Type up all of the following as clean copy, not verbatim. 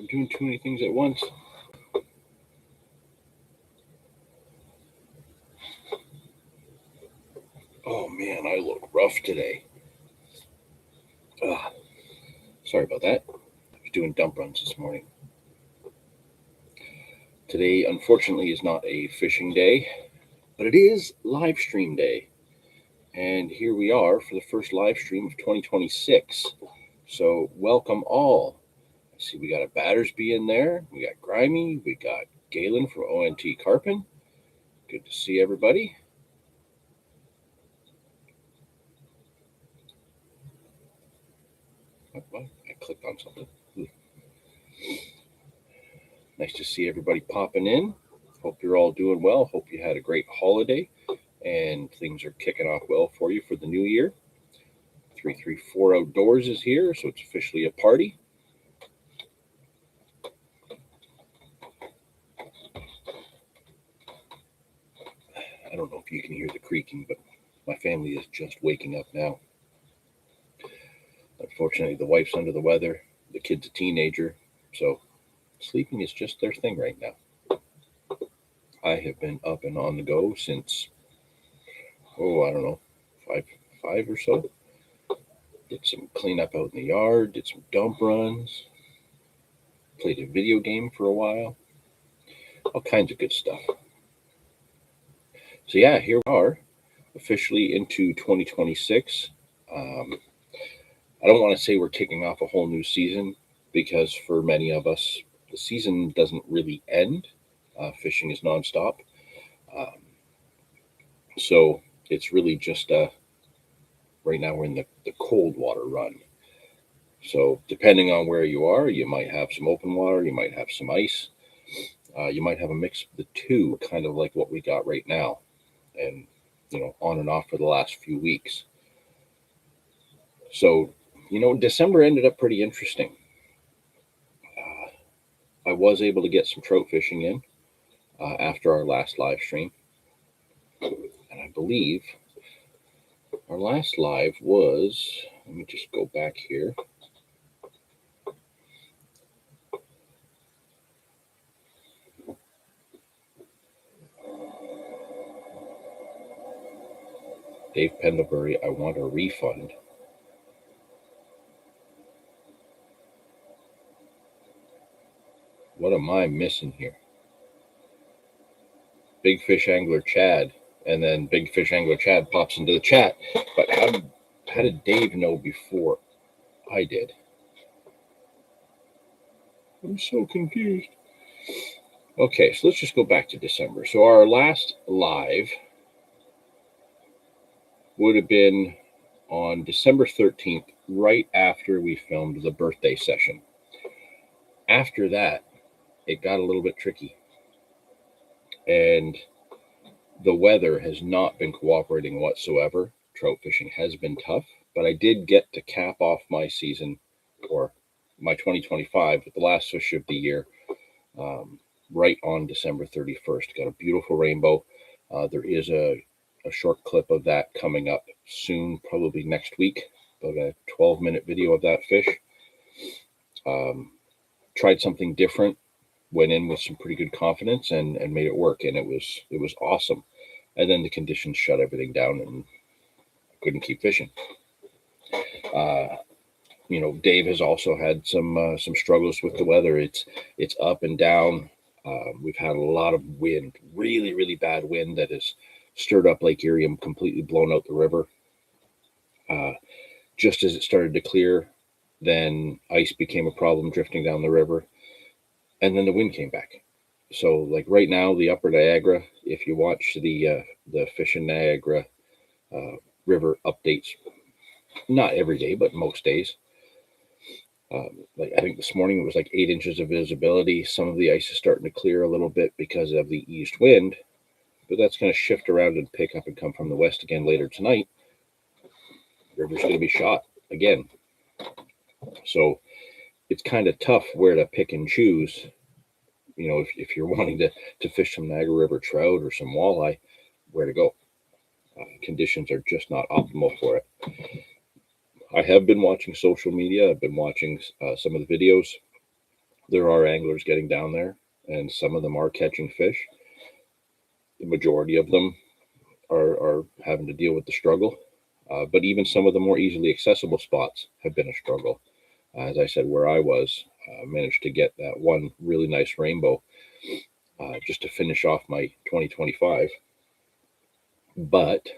I'm doing too many things at once. Oh man, I look rough today. Sorry about that. I was doing dump runs this morning. Today, unfortunately, is not a fishing day, but it is live stream day. And here we are for the first live stream of 2026. So, welcome all. I see we got a Battersby in there. We got Grimy. We got Galen from ONT Carpin. Good to see everybody. I clicked on something. Nice to see everybody popping in. Hope you're all doing well. Hope you had a great holiday and things are kicking off well for you for the new year. 334 Outdoors is here, so it's officially a party. I don't know if you can hear the creaking, but my family is just waking up now. Unfortunately, the wife's under the weather, the kid's a teenager, so sleeping is just their thing right now. I have been up and on the go since, I don't know, five or so. Did some cleanup out in the yard, did some dump runs, played a video game for a while, all kinds of good stuff. So yeah, here we are, officially into 2026. I don't want to say we're kicking off a whole new season because for many of us, the season doesn't really end. Fishing is nonstop. So it's really just right now we're in the cold water run. So depending on where you are, you might have some open water, you might have some ice, you might have a mix of the two, kind of like what we got right now, and on and off for the last few weeks. So December ended up pretty interesting. I was able to get some trout fishing in after our last live stream, and I believe our last live was, let me just go back here. Dave Pendlebury, I want a refund. What am I missing here? Big Fish Angler Chad, and then Big Fish Angler Chad pops into the chat. But how did Dave know before I did? I'm so confused. Okay, so let's just go back to December. So our last live would have been on December 13th, right after we filmed the birthday session. After that, it got a little bit tricky. And the weather has not been cooperating whatsoever. Trout fishing has been tough, but I did get to cap off my season, or my 2025, with the last fish of the year, right on December 31st. Got a beautiful rainbow. There is a short clip of that coming up soon, probably next week, about a 12-minute video of that fish. Tried something different, went in with some pretty good confidence and made it work, and it was awesome. And then the conditions shut everything down and couldn't keep fishing. Dave has also had some struggles with the weather. It's up and down. We've had a lot of wind, really, really bad wind that has stirred up Lake Erie and completely blown out the river. Just as it started to clear, then ice became a problem drifting down the river, and then the wind came back. So like right now, the upper Niagara, if you watch the Fish in Niagara river updates, not every day, but most days, like I think this morning it was like 8 inches of visibility. Some of the ice is starting to clear a little bit because of the east wind, but that's going to shift around and pick up and come from the west again later tonight. The river's going to be shot again. So it's kind of tough where to pick and choose. If you're wanting to fish some Niagara River trout or some walleye, where to go. Conditions are just not optimal for it. I have been watching social media. I've been watching some of the videos. there are anglers getting down there, and some of them are catching fish. The majority of them are having to deal with the struggle. But even some of the more easily accessible spots have been a struggle. As I said, where I was, managed to get that one really nice rainbow just to finish off my 2025. But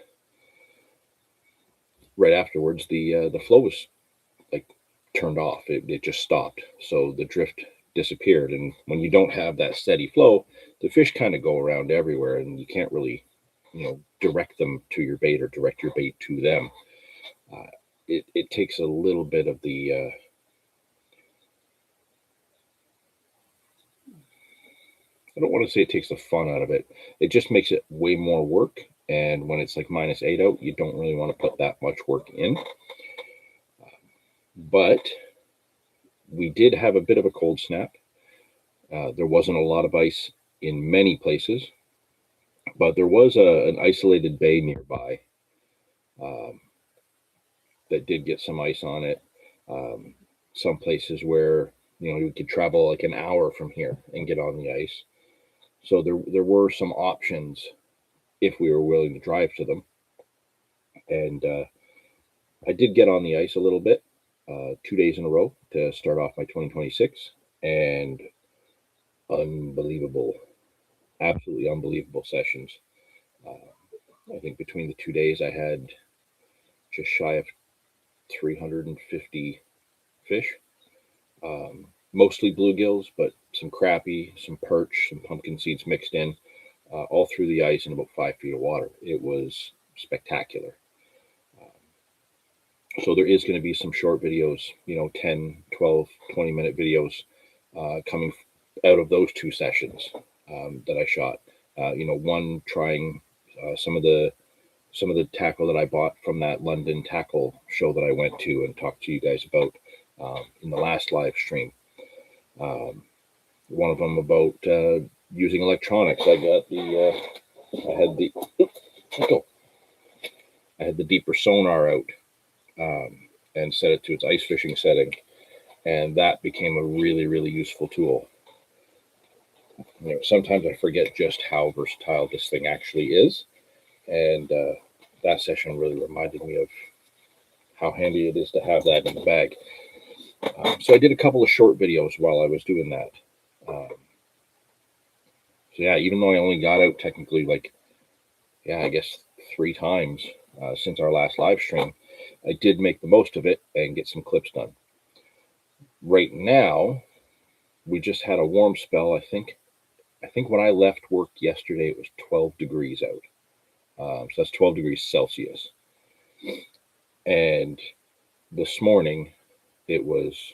right afterwards, the flow was like turned off. It just stopped. So the drift disappeared. And when you don't have that steady flow, the fish kind of go around everywhere, and you can't really, direct them to your bait or direct your bait to them. It takes a little bit of the I don't want to say it takes the fun out of it. It just makes it way more work. And when it's like -8 out, you don't really want to put that much work in. But we did have a bit of a cold snap. There wasn't a lot of ice in many places, but there was an isolated bay nearby um, that did get some ice on it. Some places where you could travel like an hour from here and get on the ice. So there were some options if we were willing to drive to them. And I did get on the ice a little bit, 2 days in a row to start off my 2026, and unbelievable, absolutely unbelievable sessions. I think between the 2 days, I had just shy of 350 fish, mostly bluegills, but some crappie, some perch, some pumpkin seeds mixed in, all through the ice in about 5 feet of water. It was spectacular. So there is going to be some short videos, 10, 12, 20-minute videos coming out of those 2 sessions that I shot. One trying some of the tackle that I bought from that London tackle show that I went to and talked to you guys about in the last live stream. One of them about using electronics. I had the deeper sonar out and set it to its ice fishing setting, and that became a really, really useful tool. Sometimes I forget just how versatile this thing actually is, and that session really reminded me of how handy it is to have that in the bag. So I did a couple of short videos while I was doing that. So yeah, even though I only got out technically I guess 3 times since our last live stream, I did make the most of it and get some clips done. Right now, we just had a warm spell. I think when I left work yesterday, it was 12 degrees out. So that's 12 degrees Celsius. And this morning, it was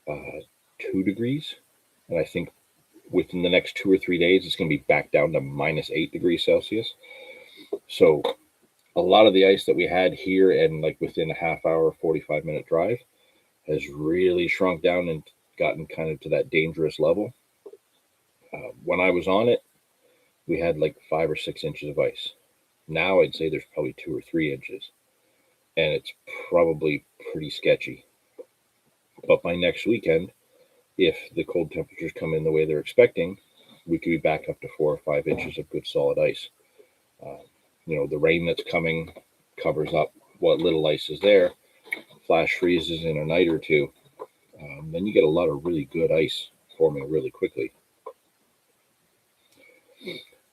2 degrees. And I think within the next 2 or 3 days, it's going to be back down to -8 degrees Celsius. So a lot of the ice that we had here and like within a half hour, 45-minute drive has really shrunk down and gotten kind of to that dangerous level. When I was on it, we had like 5 or 6 inches of ice. Now I'd say there's probably 2 or 3 inches, and it's probably pretty sketchy. But by next weekend, if the cold temperatures come in the way they're expecting, we could be back up to 4 or 5 inches of good solid ice. The rain that's coming covers up what little ice is there. Flash freezes in a night or two. Then you get a lot of really good ice forming really quickly.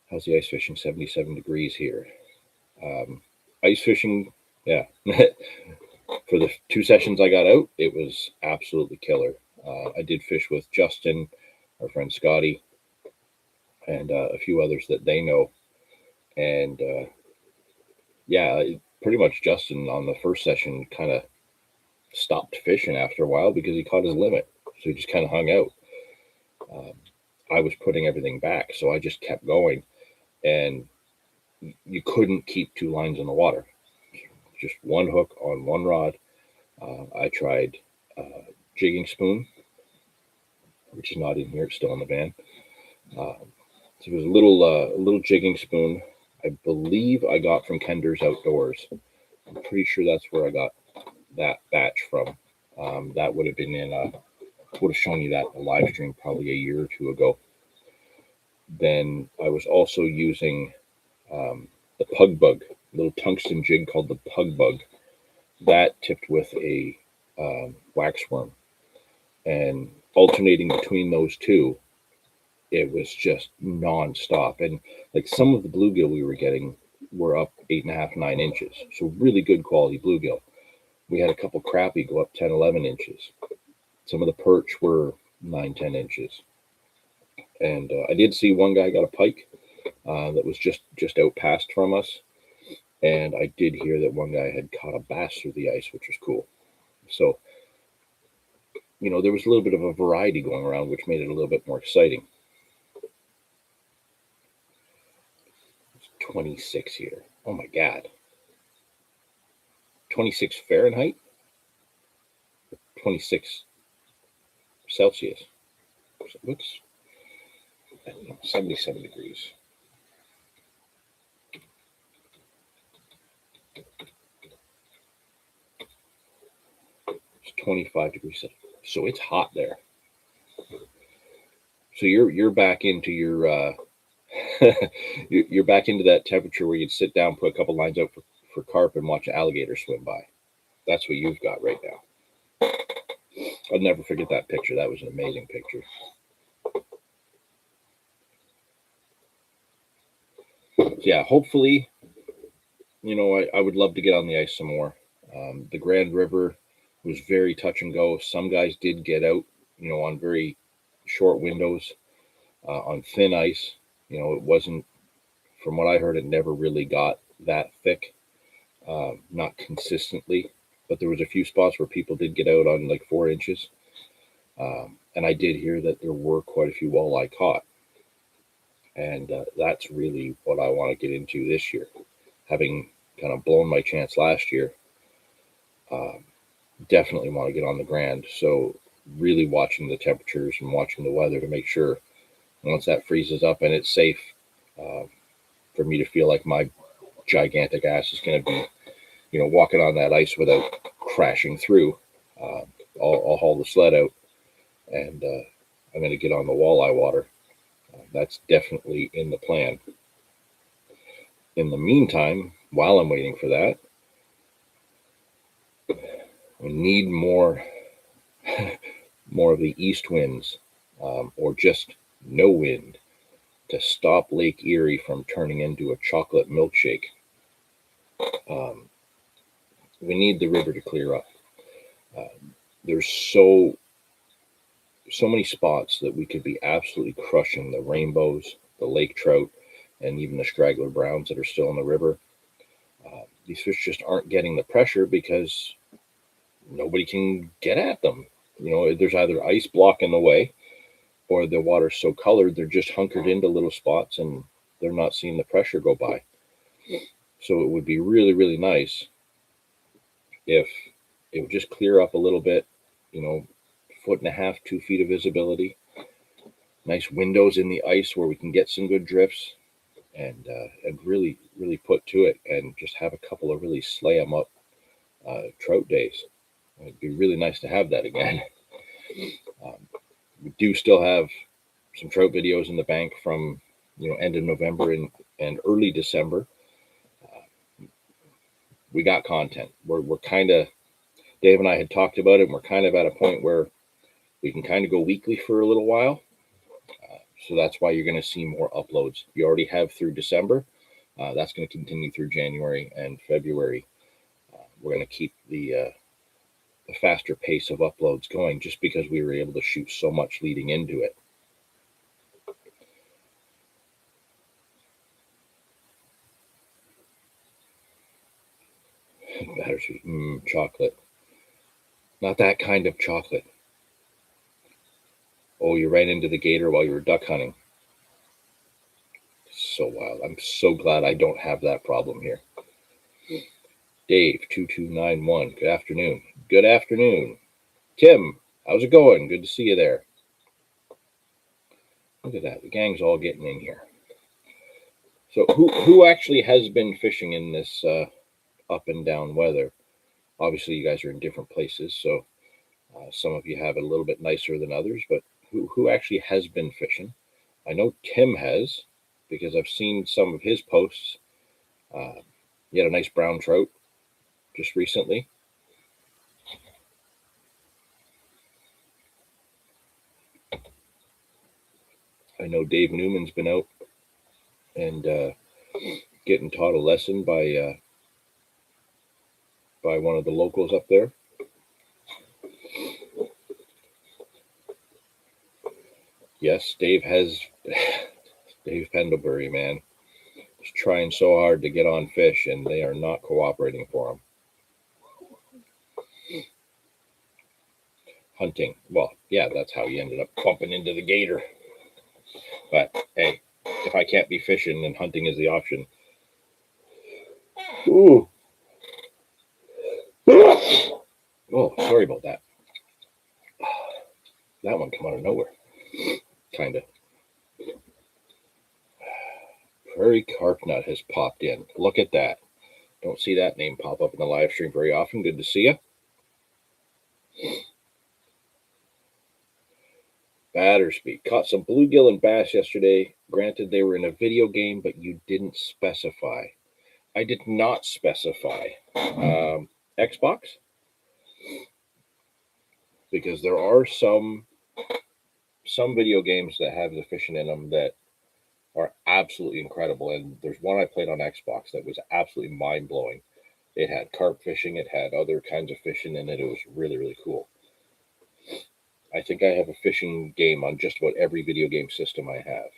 How's the ice fishing? 77 degrees here. Ice fishing, yeah. For the 2 sessions I got out, it was absolutely killer. I did fish with Justin, our friend Scotty, and a few others that they know. And pretty much Justin on the first session kind of stopped fishing after a while because he caught his limit. So he just kind of hung out. I was putting everything back, so I just kept going. And you couldn't keep 2 lines in the water. Just one hook on one rod. I tried jigging spoon, which is not in here. It's still in the van. So it was a little jigging spoon. I believe I got from Kender's Outdoors. I'm pretty sure that's where I got that batch from. That would have been in a would have shown you that in a live stream probably a year or two ago. Then I was also using the pug bug, little tungsten jig called the pug bug. That tipped with a waxworm, and alternating between those two, it was just nonstop. And like some of the bluegill we were getting were up 8.5, 9 inches. So really good quality bluegill. We had a couple crappie go up 10, 11 inches. Some of the perch were 9, 10 inches. And I did see one guy got a pike that was just out past from us. And I did hear that one guy had caught a bass through the ice, which was cool. So, there was a little bit of a variety going around, which made it a little bit more exciting. 26 here. Oh my God. 26 Fahrenheit? 26 Celsius. What's 77 degrees. It's 25 degrees. So it's hot there. So you're back into your you're back into that temperature where you'd sit down, put a couple lines out for carp and watch an alligator swim by. That's what you've got right now. I'll never forget that picture. That was an amazing picture. So yeah, hopefully, I would love to get on the ice some more. The Grand River was very touch and go. Some guys did get out, on very short windows, on thin ice. It wasn't, from what I heard, it never really got that thick, not consistently. But there was a few spots where people did get out on like 4 inches. And I did hear that there were quite a few walleye caught. And that's really what I want to get into this year. Having kind of blown my chance last year, definitely want to get on the Grand. So really watching the temperatures and watching the weather to make sure once that freezes up and it's safe for me to feel like my gigantic ass is going to be, walking on that ice without crashing through. I'll haul the sled out and I'm going to get on the walleye water. That's definitely in the plan. In the meantime, while I'm waiting for that, we need more of the east winds, or just no wind, to stop Lake Erie from turning into a chocolate milkshake. We need the river to clear up. There's so many spots that we could be absolutely crushing the rainbows, the lake trout, and even the straggler browns that are still in the river. These fish just aren't getting the pressure because nobody can get at them. There's either ice blocking the way or the water's so colored they're just hunkered into little spots and they're not seeing the pressure go by. So it would be really, really nice if it would just clear up a little bit, 1.5 feet, 2 feet of visibility, nice windows in the ice where we can get some good drifts, and really, really put to it and just have a couple of really slay 'em up trout days. It'd be really nice to have that again. We do still have some trout videos in the bank from end of November and early December. We got content. We're kind of, Dave and I had talked about it, and we're kind of at a point where we can kind of go weekly for a little while. So that's why you're going to see more uploads. You already have through December. That's going to continue through January and February. We're going to keep the faster pace of uploads going just because we were able to shoot so much leading into it. Battersweet, chocolate. Not that kind of chocolate. Oh, you ran into the gator while you were duck hunting. So wild. I'm so glad I don't have that problem here. Dave 2291. Good afternoon. Good afternoon. Tim, how's it going? Good to see you there. Look at that. The gang's all getting in here. So who actually has been fishing in this up and down weather? Obviously, you guys are in different places, so Some of you have it a little bit nicer than others, but who actually has been fishing? I know Tim has, because I've seen some of his posts. He had a nice brown trout just recently. I know Dave Newman's been out and getting taught a lesson by one of the locals up there. Yes, Dave Pendlebury, man, is trying so hard to get on fish, and they are not cooperating for him. Hunting, well, yeah, that's how he ended up bumping into the gator. But hey, if I can't be fishing, then hunting is the option. Ooh. Oh, sorry about that. That one come out of nowhere. Kind of. Prairie Carp Nut has popped in. Look at that. Don't see that name pop up in the live stream very often. Good to see you. Battersby. Caught some bluegill and bass yesterday. Granted, they were in a video game, but you didn't specify. I did not specify. Xbox? Because there are some video games that have the fishing in them that are absolutely incredible. And there's one I played on Xbox that was absolutely mind-blowing. It had carp fishing. It had other kinds of fishing in it. It was really, really cool. I think I have a fishing game on just about every video game system I have.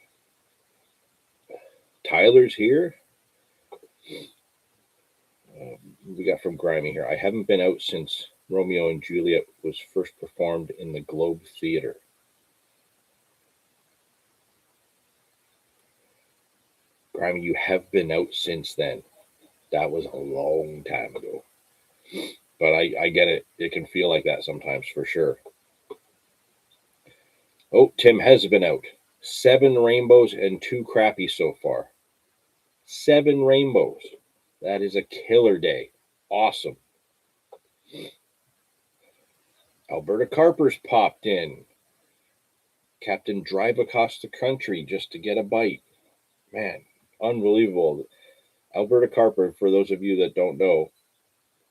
Tyler's here. We got from Grimy here. I haven't been out since Romeo and Juliet was first performed in the Globe Theater. Grimy, you have been out since then. That was a long time ago. But I get it. It can feel like that sometimes, for sure. Oh, Tim has been out. 7 rainbows and 2 crappies so far. 7 rainbows. That is a killer day. Awesome. Alberta Carpers popped in. Captain drive across the country just to get a bite. Man, unbelievable. Alberta Carper, for those of you that don't know,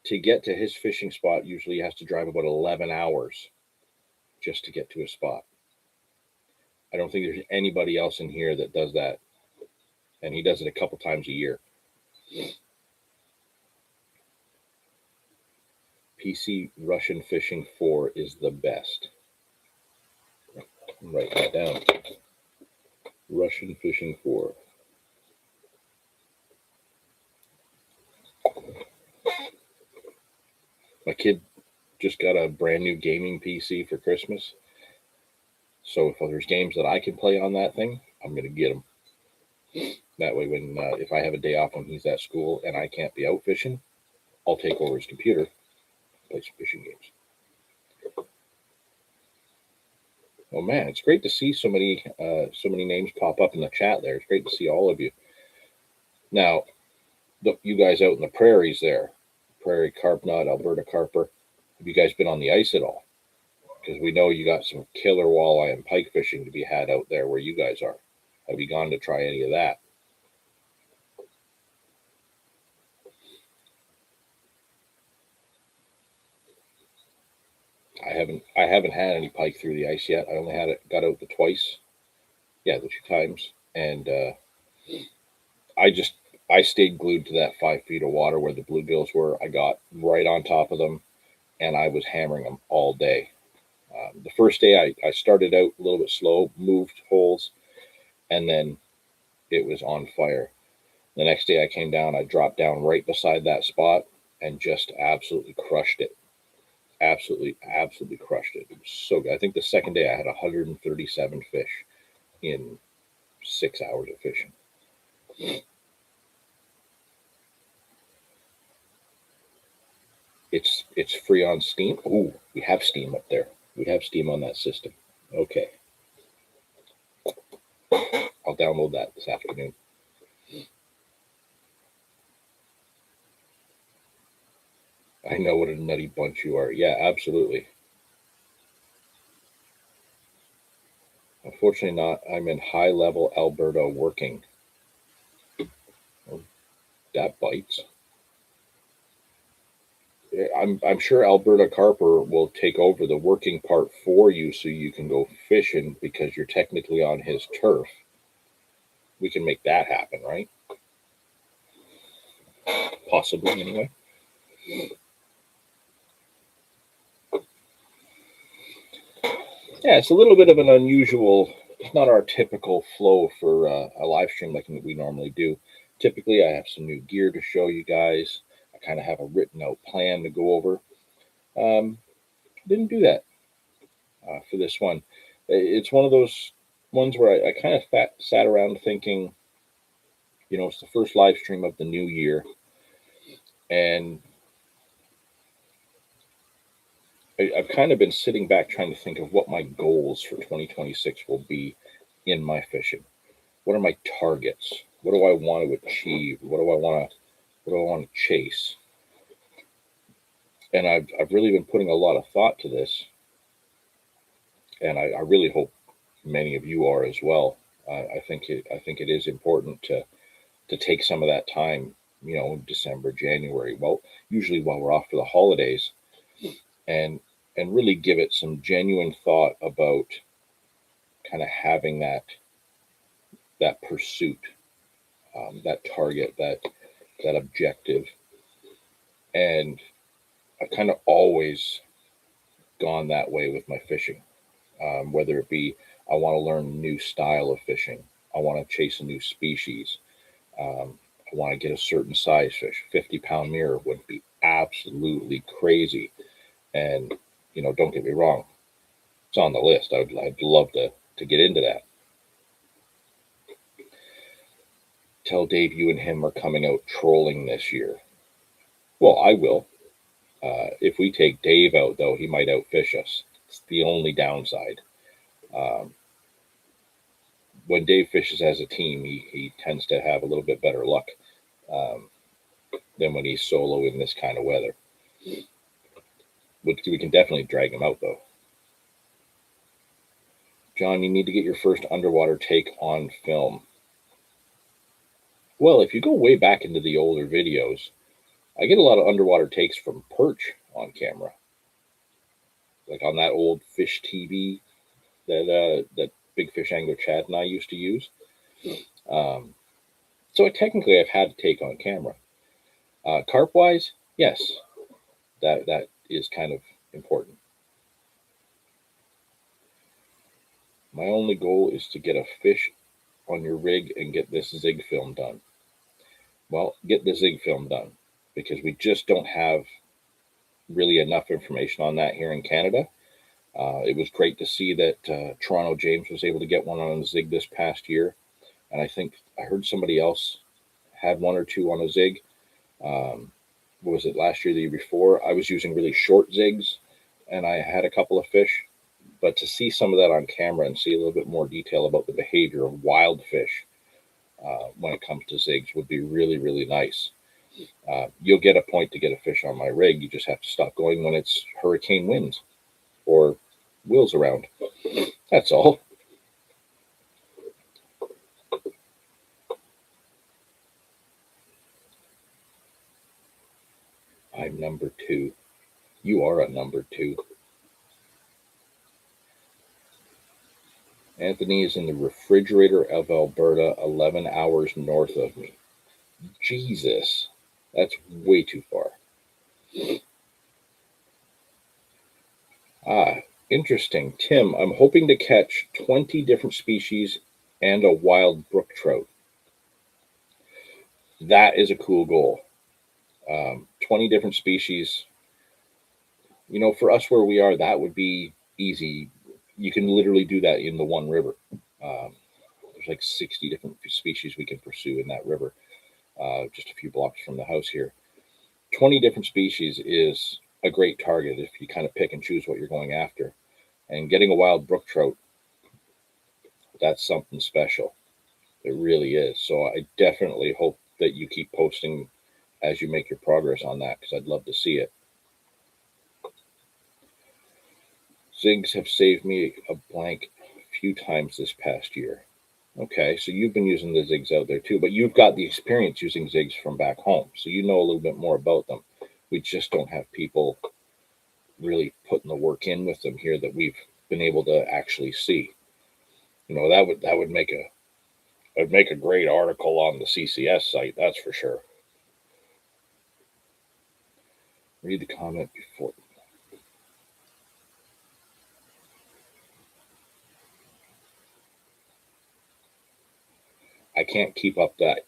to get to his fishing spot, usually he has to drive about 11 hours just to get to a spot. I don't think there's anybody else in here that does that. And he does it a couple times a year. PC Russian Fishing 4 is the best. Write that down. Russian Fishing 4. My kid just got a brand new gaming PC for Christmas. So if there's games that I can play on that thing, I'm going to get them. That way, when if I have a day off when he's at school and I can't be out fishing, I'll take over his computer, play some fishing games. Oh man, it's great to see so many names pop up in the chat there. It's great to see all of you. Now, you guys out in the prairies there, Prairie Carp Nut, Alberta Carper, have you guys been on the ice at all? Because we know you got some killer walleye and pike fishing to be had out there where you guys are. Have you gone to try any of that? I haven't had any pike through the ice yet. I only got out twice. Yeah, the 2 times. And I stayed glued to that 5 feet of water where the bluegills were. I got right on top of them and I was hammering them all day. The first day I started out a little bit slow, moved holes, and then it was on fire. The next day I came down, I dropped down right beside that spot and just absolutely crushed it. Absolutely crushed it. It was so good. I think the second day I had 137 fish in 6 hours of fishing. It's free on Steam. Ooh, we have Steam up there. We have Steam on that system. Okay. I'll download that this afternoon. I know what a nutty bunch you are. Yeah, absolutely. Unfortunately not. I'm in high level Alberta working. Well, that bites. I'm sure Alberta Carper will take over the working part for you so you can go fishing because you're technically on his turf. We can make that happen, right? Possibly, anyway. Yeah, it's a little bit of an unusual, it's not our typical flow for a live stream like we normally do. Typically, I have some new gear to show you guys. I kind of have a written out plan to go over. Um, didn't do that for this one. It's one of those ones where I kind of sat around thinking, it's the first live stream of the new year. And I've kind of been sitting back trying to think of what my goals for 2026 will be in my fishing. What are my targets? What do I want to achieve? What do I want to chase? And I've really been putting a lot of thought to this, and I really hope many of you are as well. I think it is important to take some of that time, December, January. Well, usually while we're off for the holidays, and really give it some genuine thought about kind of having that pursuit, that target, that objective. And I've kind of always gone that way with my fishing, whether it be I want to learn a new style of fishing, I want to chase a new species, I want to get a certain size fish. 50-pound mirror would be absolutely crazy. And, don't get me wrong, it's on the list. I'd love to get into that. Tell Dave you and him are coming out trolling this year. Well, I will. If we take Dave out, though, he might outfish us. It's the only downside. Um, when Dave fishes as a team, he tends to have a little bit better luck um, than when he's solo in this kind of weather. We can definitely drag him out, though. John, you need to get your first underwater take on film. Well, if you go way back into the older videos, I get a lot of underwater takes from perch on camera, like on that old fish TV that Big Fish Angler Chad and I used to use. So technically, I've had to take on camera. Carp wise, yes, that is kind of important. My only goal is to get a fish on your rig and get this zig film done. Well, get the zig film done because we just don't have really enough information on that here in Canada. It was great to see that Toronto James was able to get one on a zig this past year. And I think I heard somebody else had one or two on a zig. What was it, last year, the year before? I was using really short zigs and I had a couple of fish. But to see some of that on camera and see a little bit more detail about the behavior of wild fish when it comes to zigs would be really, really nice. You'll get a point to get a fish on my rig. You just have to stop going when it's hurricane winds or wheels around. That's all. I'm number 2. You are a number 2. Anthony is in the refrigerator of Alberta, 11 hours north of me. Jesus, that's way too far. Interesting. Tim, I'm hoping to catch 20 different species and a wild brook trout. That is a cool goal. 20 different species. For us where we are, that would be easy. You can literally do that in the one river. There's like 60 different species we can pursue in that river, just a few blocks from the house here. 20 different species is a great target if you kind of pick and choose what you're going after. And getting a wild brook trout, that's something special. It really is. So I definitely hope that you keep posting as you make your progress on that because I'd love to see it. Zigs have saved me a blank few times this past year. Okay, so you've been using the zigs out there too, but you've got the experience using zigs from back home, so you know a little bit more about them. We just don't have people really putting the work in with them here that we've been able to actually see. That would make a great article on the CCS site, that's for sure. Read the comment before. I can't keep up that,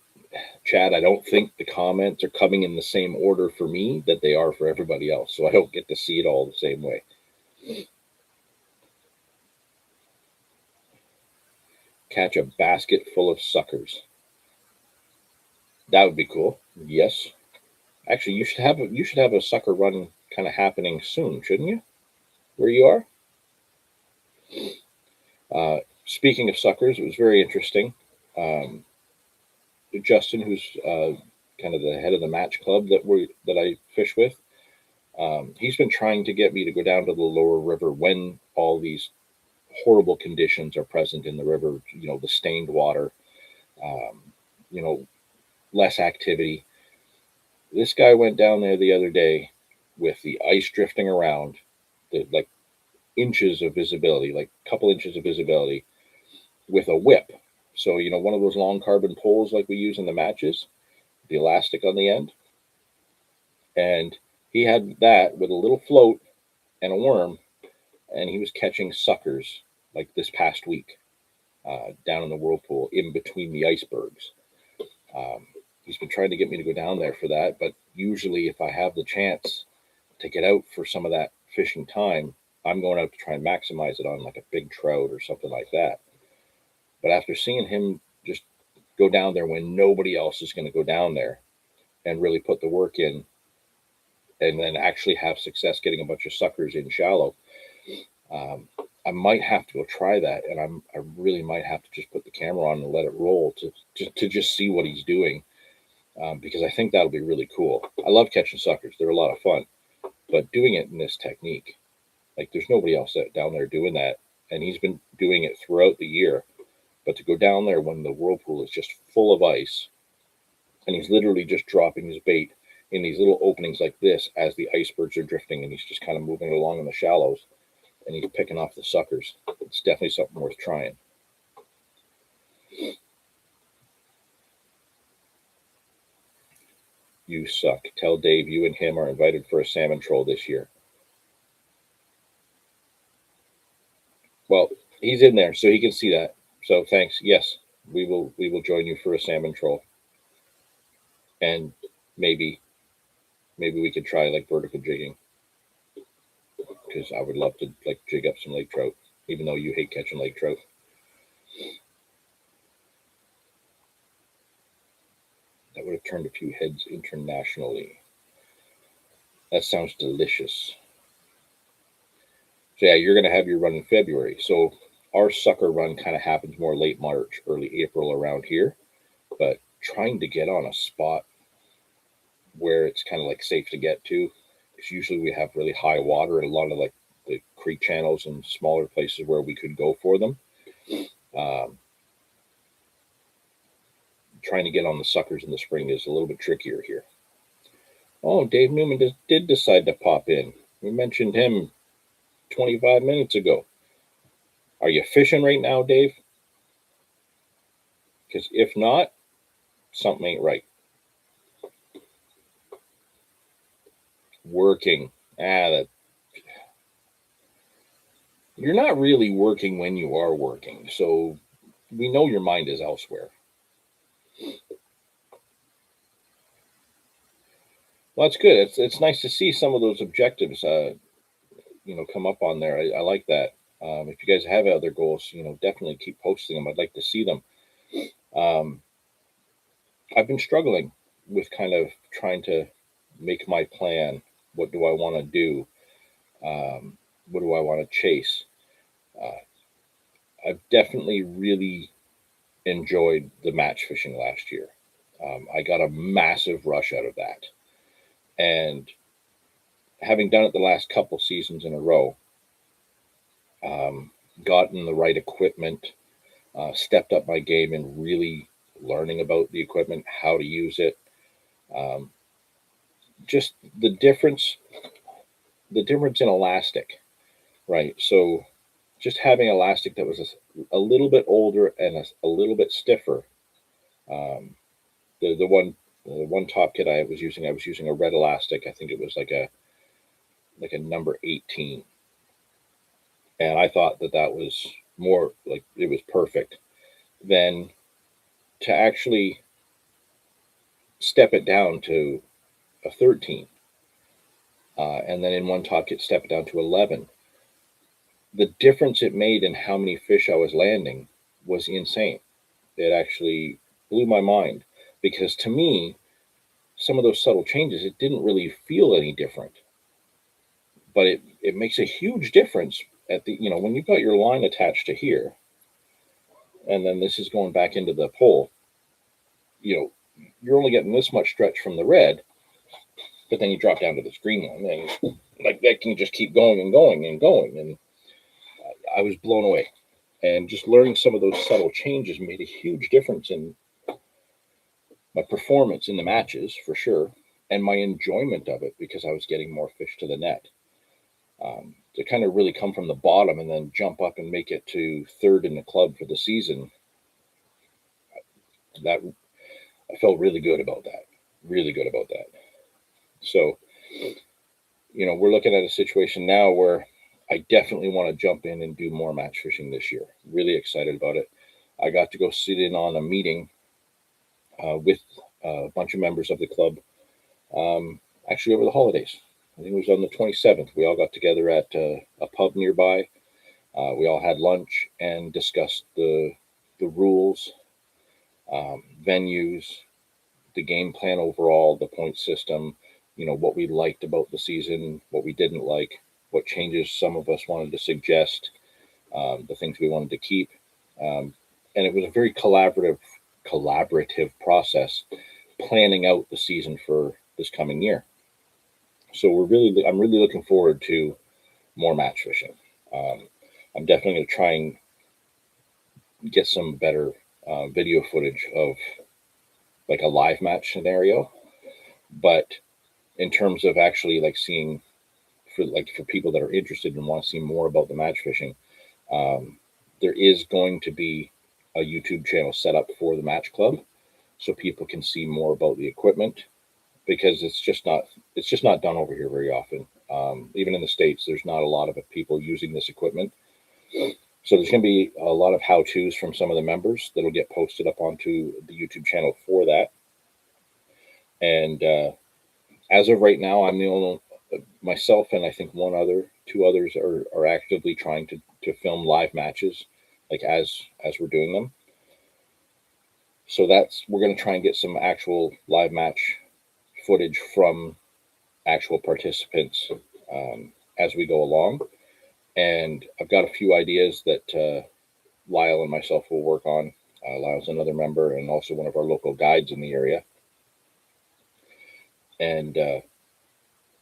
Chad. I don't think the comments are coming in the same order for me that they are for everybody else, so I don't get to see it all the same way. Catch a basket full of suckers. That would be cool. Yes. Actually, you should have a sucker run kind of happening soon, shouldn't you? Where you are? Speaking of suckers, it was very interesting. Justin, who's kind of the head of the match club that I fish with, he's been trying to get me to go down to the lower river when all these horrible conditions are present in the river. The stained water, um, you know, less activity. This guy went down there the other day with the ice drifting around, like inches of visibility, like a couple inches of visibility, with a whip. So, one of those long carbon poles like we use in the matches, the elastic on the end. And he had that with a little float and a worm, and he was catching suckers like this past week down in the whirlpool in between the icebergs. Um, he's been trying to get me to go down there for that, but usually if I have the chance to get out for some of that fishing time, I'm going out to try and maximize it on like a big trout or something like that. But after seeing him just go down there when nobody else is going to go down there and really put the work in and then actually have success getting a bunch of suckers in shallow, um, I might have to go try that, and I really might have to just put the camera on and let it roll to just see what he's doing, because I think that'll be really cool. I love catching suckers; they're a lot of fun, but doing it in this technique, like there's nobody else down there doing that, and he's been doing it throughout the year. But to go down there when the whirlpool is just full of ice, and he's literally just dropping his bait in these little openings like this as the icebergs are drifting, and he's just kind of moving along in the shallows, and he's picking off the suckers. It's definitely something worth trying. You suck. Tell Dave you and him are invited for a salmon troll this year. Well, he's in there, so he can see that. So thanks. Yes, we will join you for a salmon troll, and maybe we could try like vertical jigging, because I would love to like jig up some lake trout, even though you hate catching lake trout. That would have turned a few heads internationally. That sounds delicious. So yeah, you're going to have your run in February. So our sucker run kind of happens more late March, early April around here. But trying to get on a spot where it's kind of like safe to get to, because usually we have really high water and a lot of like the creek channels and smaller places where we could go for them. Um, Trying to get on the suckers in the spring is a little bit trickier here. Oh, Dave Newman did decide to pop in. We mentioned him 25 minutes ago. Are you fishing right now, Dave? Because if not, something ain't right. Working. You're not really working when you are working. So we know your mind is elsewhere. Well, that's good. It's nice to see some of those objectives, come up on there. I like that. If you guys have other goals, definitely keep posting them. I'd like to see them. Um, I've been struggling with kind of trying to make my plan. What do I want to do? What do I want to chase? Uh, I've definitely really enjoyed the match fishing last year. I got a massive rush out of that. And having done it the last couple seasons in a row, gotten the right equipment, stepped up my game in really learning about the equipment, how to use it. Um, just the difference in elastic, right? So just having elastic that was a little bit older and a little bit stiffer. Um, the one top kit I was using a red elastic. I think it was like a number 18, and I thought that was more like it was perfect. Then to actually step it down to a 13, and then in one top kit step it down to 11. The difference it made in how many fish I was landing was insane. It actually blew my mind because to me, some of those subtle changes, it didn't really feel any different, but it makes a huge difference at when you've got your line attached to here, and then this is going back into the pole, you know, you're only getting this much stretch from the red, but then you drop down to this green one, and like that can just keep going and going and going. And I was blown away. And just learning some of those subtle changes made a huge difference in my performance in the matches for sure, and my enjoyment of it because I was getting more fish to the net. To kind of really come from the bottom and then jump up and make it to third in the club for the season, that I felt really good about that. Really good about that. So, we're looking at a situation now where I definitely want to jump in and do more match fishing this year. Really excited about it. I got to go sit in on a meeting with a bunch of members of the club, actually over the holidays. I think it was on the 27th. We all got together at a pub nearby. We all had lunch and discussed the rules, venues, the game plan overall, the point system, what we liked about the season, what we didn't like, what changes some of us wanted to suggest, the things we wanted to keep. And it was a very collaborative process planning out the season for this coming year. So I'm really looking forward to more match fishing. I'm definitely going to try and get some better video footage of like a live match scenario, but in terms of actually like seeing for people that are interested and want to see more about the match fishing, there is going to be a YouTube channel set up for the match club so people can see more about the equipment because it's just not done over here very often. Even in the States, there's not a lot of people using this equipment. So there's going to be a lot of how-tos from some of the members that'll get posted up onto the YouTube channel for that. And as of right now, I'm the only myself and I think two others are actively trying to film live matches, like as we're doing them. So we're going to try and get some actual live match footage from actual participants as we go along. And I've got a few ideas that Lyle and myself will work on. Lyle's another member and also one of our local guides in the area. And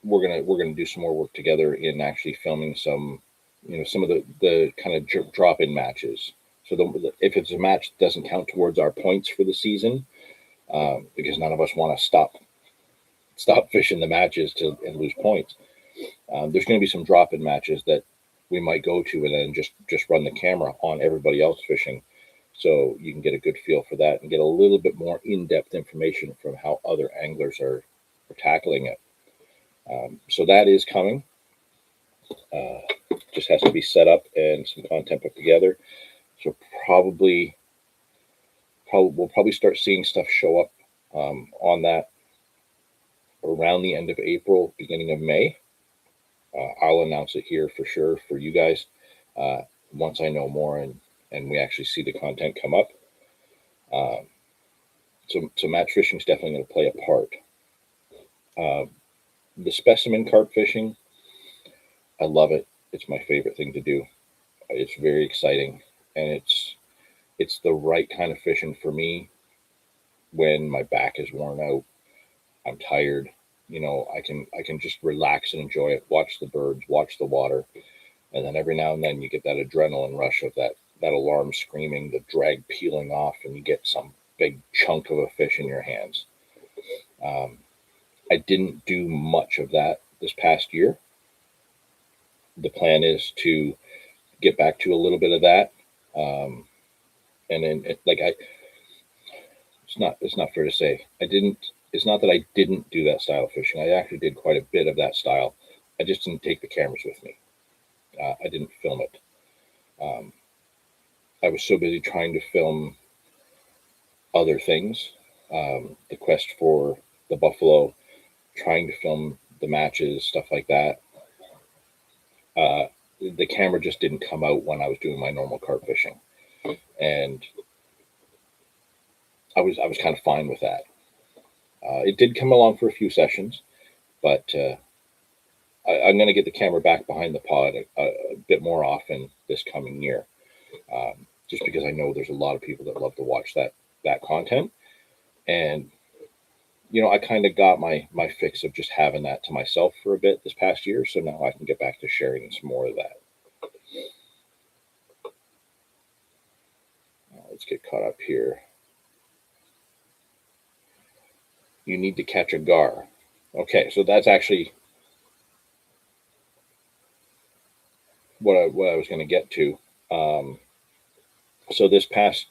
we're gonna do some more work together in actually filming some of the kind of drop-in matches. So if it's a match that doesn't count towards our points for the season, because none of us want to stop fishing the matches and lose points. There's going to be some drop-in matches that we might go to and then just run the camera on everybody else fishing, so you can get a good feel for that and get a little bit more in-depth information from how other anglers are tackling it. So that is coming. Just has to be set up and some content put together. So we'll probably start seeing stuff show up on that around the end of April, beginning of May. I'll announce it here for sure for you guys once I know more and we actually see the content come up. So match fishing is definitely going to play a part. The specimen carp fishing, I love it. It's my favorite thing to do. It's very exciting, and it's the right kind of fishing for me when my back is worn out. I'm tired. I can just relax and enjoy it. Watch the birds, watch the water. And then every now and then you get that adrenaline rush of that alarm screaming, the drag peeling off, and you get some big chunk of a fish in your hands. I didn't do much of that this past year. The plan is to get back to a little bit of that. And then it's not fair to say I didn't. It's not that I didn't do that style of fishing. I actually did quite a bit of that style. I just didn't take the cameras with me. I didn't film it. I was so busy trying to film other things, the quest for the buffalo, trying to film the matches, stuff like that. The camera just didn't come out when I was doing my normal carp fishing, and I was kind of fine with that. It did come along for a few sessions, but I'm going to get the camera back behind the pod a bit more often this coming year, just because I know there's a lot of people that love to watch that content, and I kind of got my fix of just having that to myself for a bit this past year, so now I can get back to sharing some more of that. Let's get caught up here. You need to catch a gar. Okay, so that's actually what I was going to get to. So this past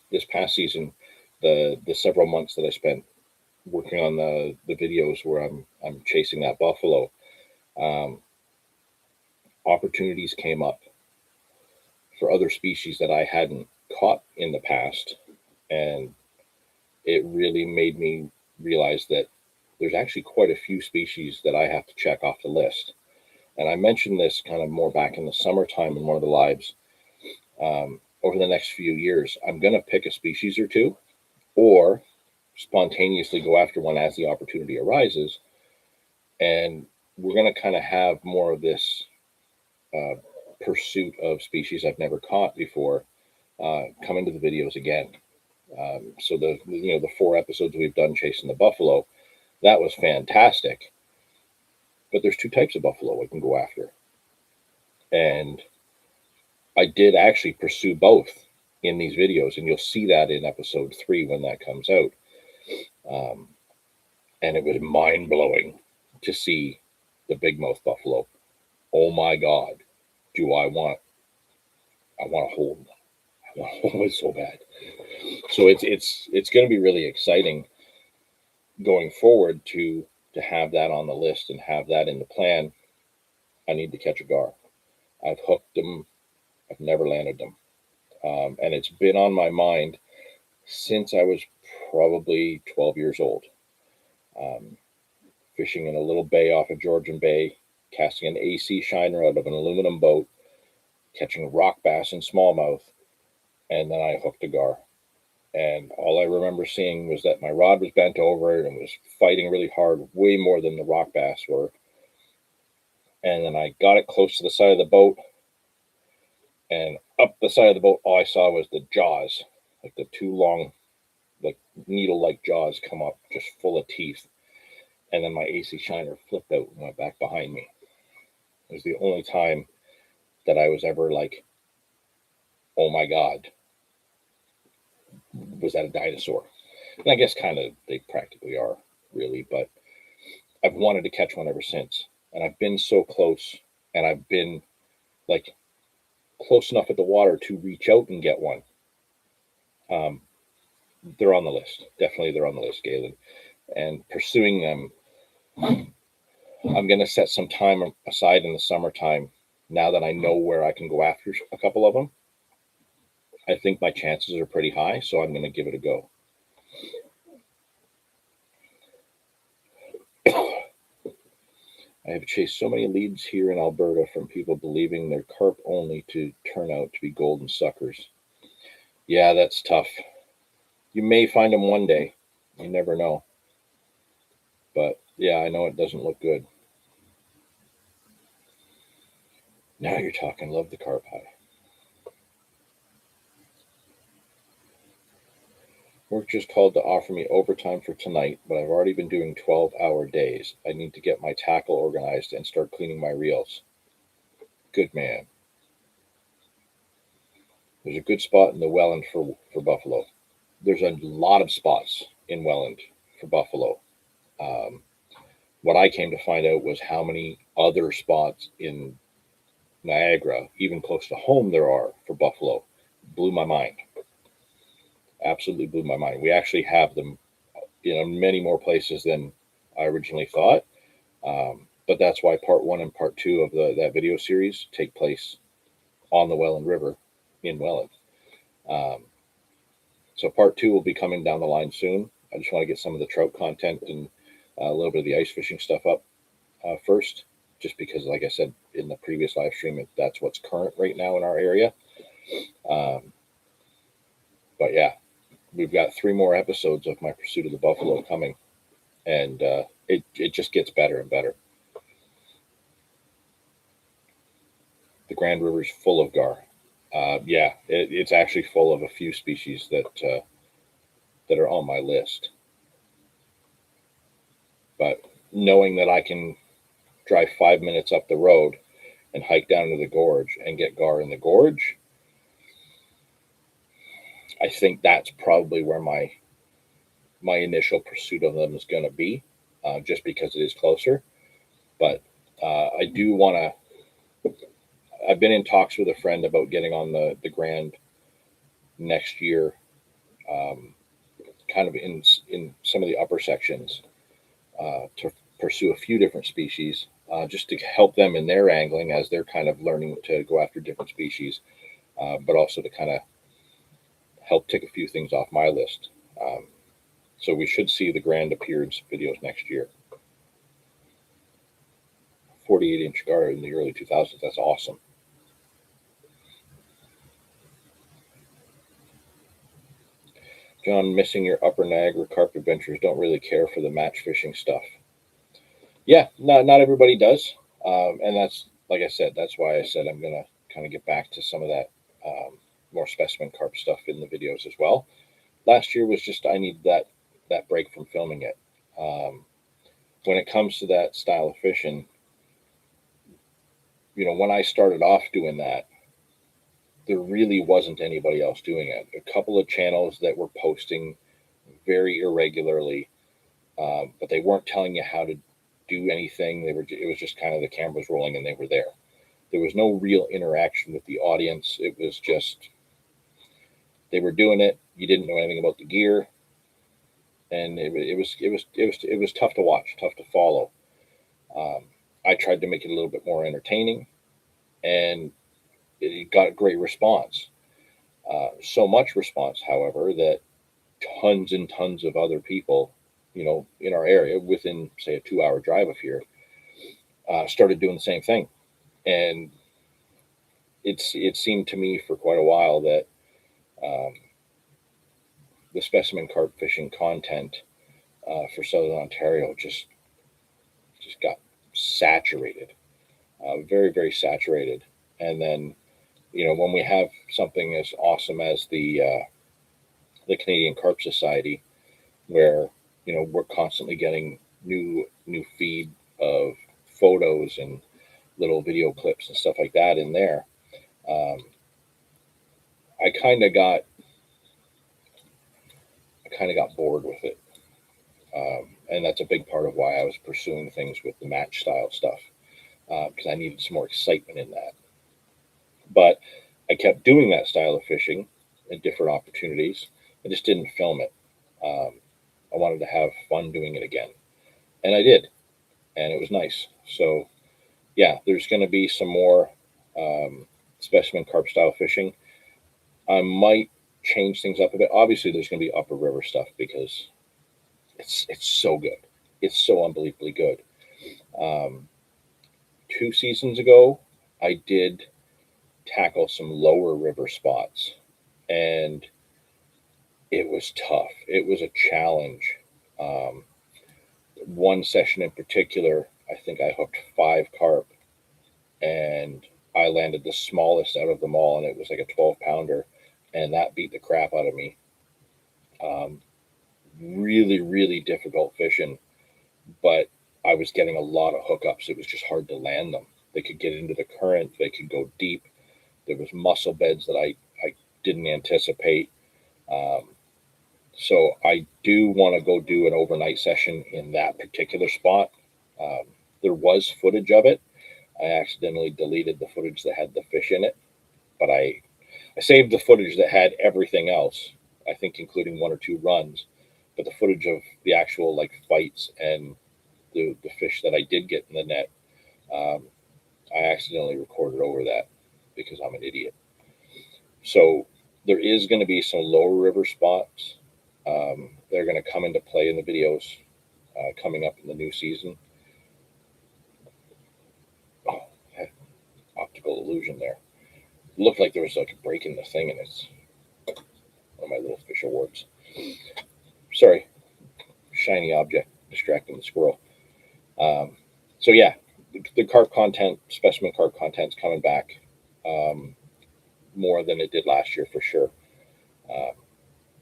season, the several months that I spent working on the videos where I'm chasing that buffalo, opportunities came up for other species that I hadn't caught in the past, and it really made me realize that there's actually quite a few species that I have to check off the list. And I mentioned this kind of more back in the summertime in one of the lives. Over the next few years, I'm going to pick a species or two, or spontaneously go after one as the opportunity arises. And we're going to kind of have more of this pursuit of species I've never caught before come into the videos again. So the 4 episodes we've done chasing the buffalo, that was fantastic. But there's 2 types of buffalo I can go after, and I did actually pursue both in these videos, and you'll see that in episode 3 when that comes out. And it was mind blowing to see the bigmouth buffalo. Oh my God, do I want to hold them? I want to hold it so bad. So it's going to be really exciting going forward to have that on the list and have that in the plan. I need to catch a gar. I've hooked them. I've never landed them. And it's been on my mind since I was probably 12 years old. Fishing in a little bay off of Georgian Bay, casting an AC shiner out of an aluminum boat, catching rock bass and smallmouth, and then I hooked a gar. And all I remember seeing was that my rod was bent over and was fighting really hard, way more than the rock bass were. And then I got it close to the side of the boat, and up the side of the boat, all I saw was the jaws, like the 2 long, like needle-like jaws come up, just full of teeth. And then my AC shiner flipped out and went back behind me. It was the only time that I was ever like, oh my God, was that a dinosaur? And I guess kind of they practically are, really, but I've wanted to catch one ever since. And I've been so close, and I've been like close enough at the water to reach out and get one. They're on the list. Definitely they're on the list, Galen. And pursuing them, I'm going to set some time aside in the summertime now that I know where I can go after a couple of them. I think my chances are pretty high, so I'm going to give it a go. I have chased so many leads here in Alberta from people believing they're carp only to turn out to be golden suckers. Yeah, that's tough. You may find them one day. You never know. But yeah, I know it doesn't look good. Now you're talking. Love the carp high. Work just called to offer me overtime for tonight, but I've already been doing 12-hour days. I need to get my tackle organized and start cleaning my reels. Good man. There's a good spot in the Welland for buffalo. There's a lot of spots in Welland for buffalo. Um, what I came to find out was how many other spots in Niagara, even close to home, there are for buffalo. Blew my mind. Absolutely blew my mind. We actually have them in many more places than I originally thought. But that's why part one and part two of that video series take place on the Welland River in Welland. Um, so part two will be coming down the line soon. I just want to get some of the trout content and a little bit of the ice fishing stuff up first, just because, like I said in the previous live stream, that's what's current right now in our area. But yeah, we've got 3 more episodes of my pursuit of the buffalo coming, and it just gets better and better. The Grand River is full of gar. Yeah, it's actually full of a few species that are on my list. But knowing that I can drive 5 minutes up the road and hike down to the gorge and get gar in the gorge, I think that's probably where my initial pursuit of them is going to be, just because it is closer. But I do want to. I've been in talks with a friend about getting on the Grand next year, kind of in some of the upper sections, to pursue a few different species, just to help them in their angling as they're kind of learning to go after different species, but also to kind of help tick a few things off my list. So we should see the Grand appearance videos next year. 48-inch gar in the early 2000s. That's awesome. John, missing your Upper Niagara carp adventures. Don't really care for the match fishing stuff. Yeah, not everybody does, and that's, like I said, that's why I said I'm gonna kind of get back to some of that more specimen carp stuff in the videos as well. Last year was just I needed that break from filming it. When it comes to that style of fishing, when I started off doing that, there really wasn't anybody else doing it. A couple of channels that were posting very irregularly, but they weren't telling you how to do anything. It was just kind of the cameras rolling and they were there. There was no real interaction with the audience. It was just they were doing it. You didn't know anything about the gear, and it was tough to watch, tough to follow. I tried to make it a little bit more entertaining, and it got a great response. So much response, however, that tons and tons of other people, in our area within, say, a 2-hour drive of here, started doing the same thing. And it seemed to me for quite a while that the specimen carp fishing content for Southern Ontario just got saturated, very, very saturated. And then, when we have something as awesome as the Canadian Carp Society, where we're constantly getting new feed of photos and little video clips and stuff like that in there. I kind of got bored with it, and that's a big part of why I was pursuing things with the match style stuff, because I needed some more excitement in that. But I kept doing that style of fishing at different opportunities. I just didn't film it. I wanted to have fun doing it again, and I did, and it was nice. So yeah, there's going to be some more specimen carp style fishing. I might change things up a bit. Obviously, there's going to be upper river stuff because it's so good. It's so unbelievably good. 2 seasons ago, I did tackle some lower river spots, and it was tough. It was a challenge. One session in particular, I think I hooked 5 carp, and I landed the smallest out of them all, and it was like a 12-pounder, and that beat the crap out of me. Really, really difficult fishing, but I was getting a lot of hookups. It was just hard to land them. They could get into the current. They could go deep. There was mussel beds that I didn't anticipate. So I do want to go do an overnight session in that particular spot. There was footage of it. I accidentally deleted the footage that had the fish in it, but I saved the footage that had everything else, I think including one or two runs. But the footage of the actual like fights and the fish that I did get in the net, um, I accidentally recorded over that because I'm an idiot. So there is going to be some lower river spots. They're going to come into play in the videos coming up in the new season. Oh, optical illusion there. It looked like there was like a break in the thing, and it's one of my little fish awards. Sorry, shiny object distracting the squirrel. So yeah, the carp content, specimen carp content's coming back more than it did last year for sure. Um,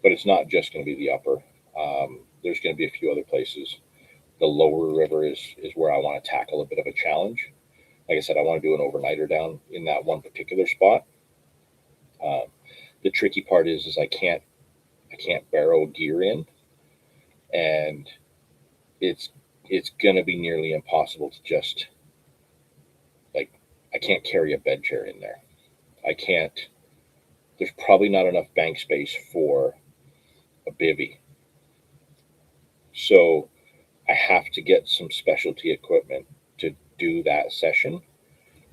but it's not just going to be the upper. There's going to be a few other places. The lower river is where I want to tackle a bit of a challenge. Like I said, I want to do an overnighter down in that one particular spot. Um, the tricky part is I can't barrow gear in, and it's gonna be nearly impossible to just like I can't carry a bed chair in there. I can't. There's probably not enough bank space for a bivy, so I have to get some specialty equipment to do that session.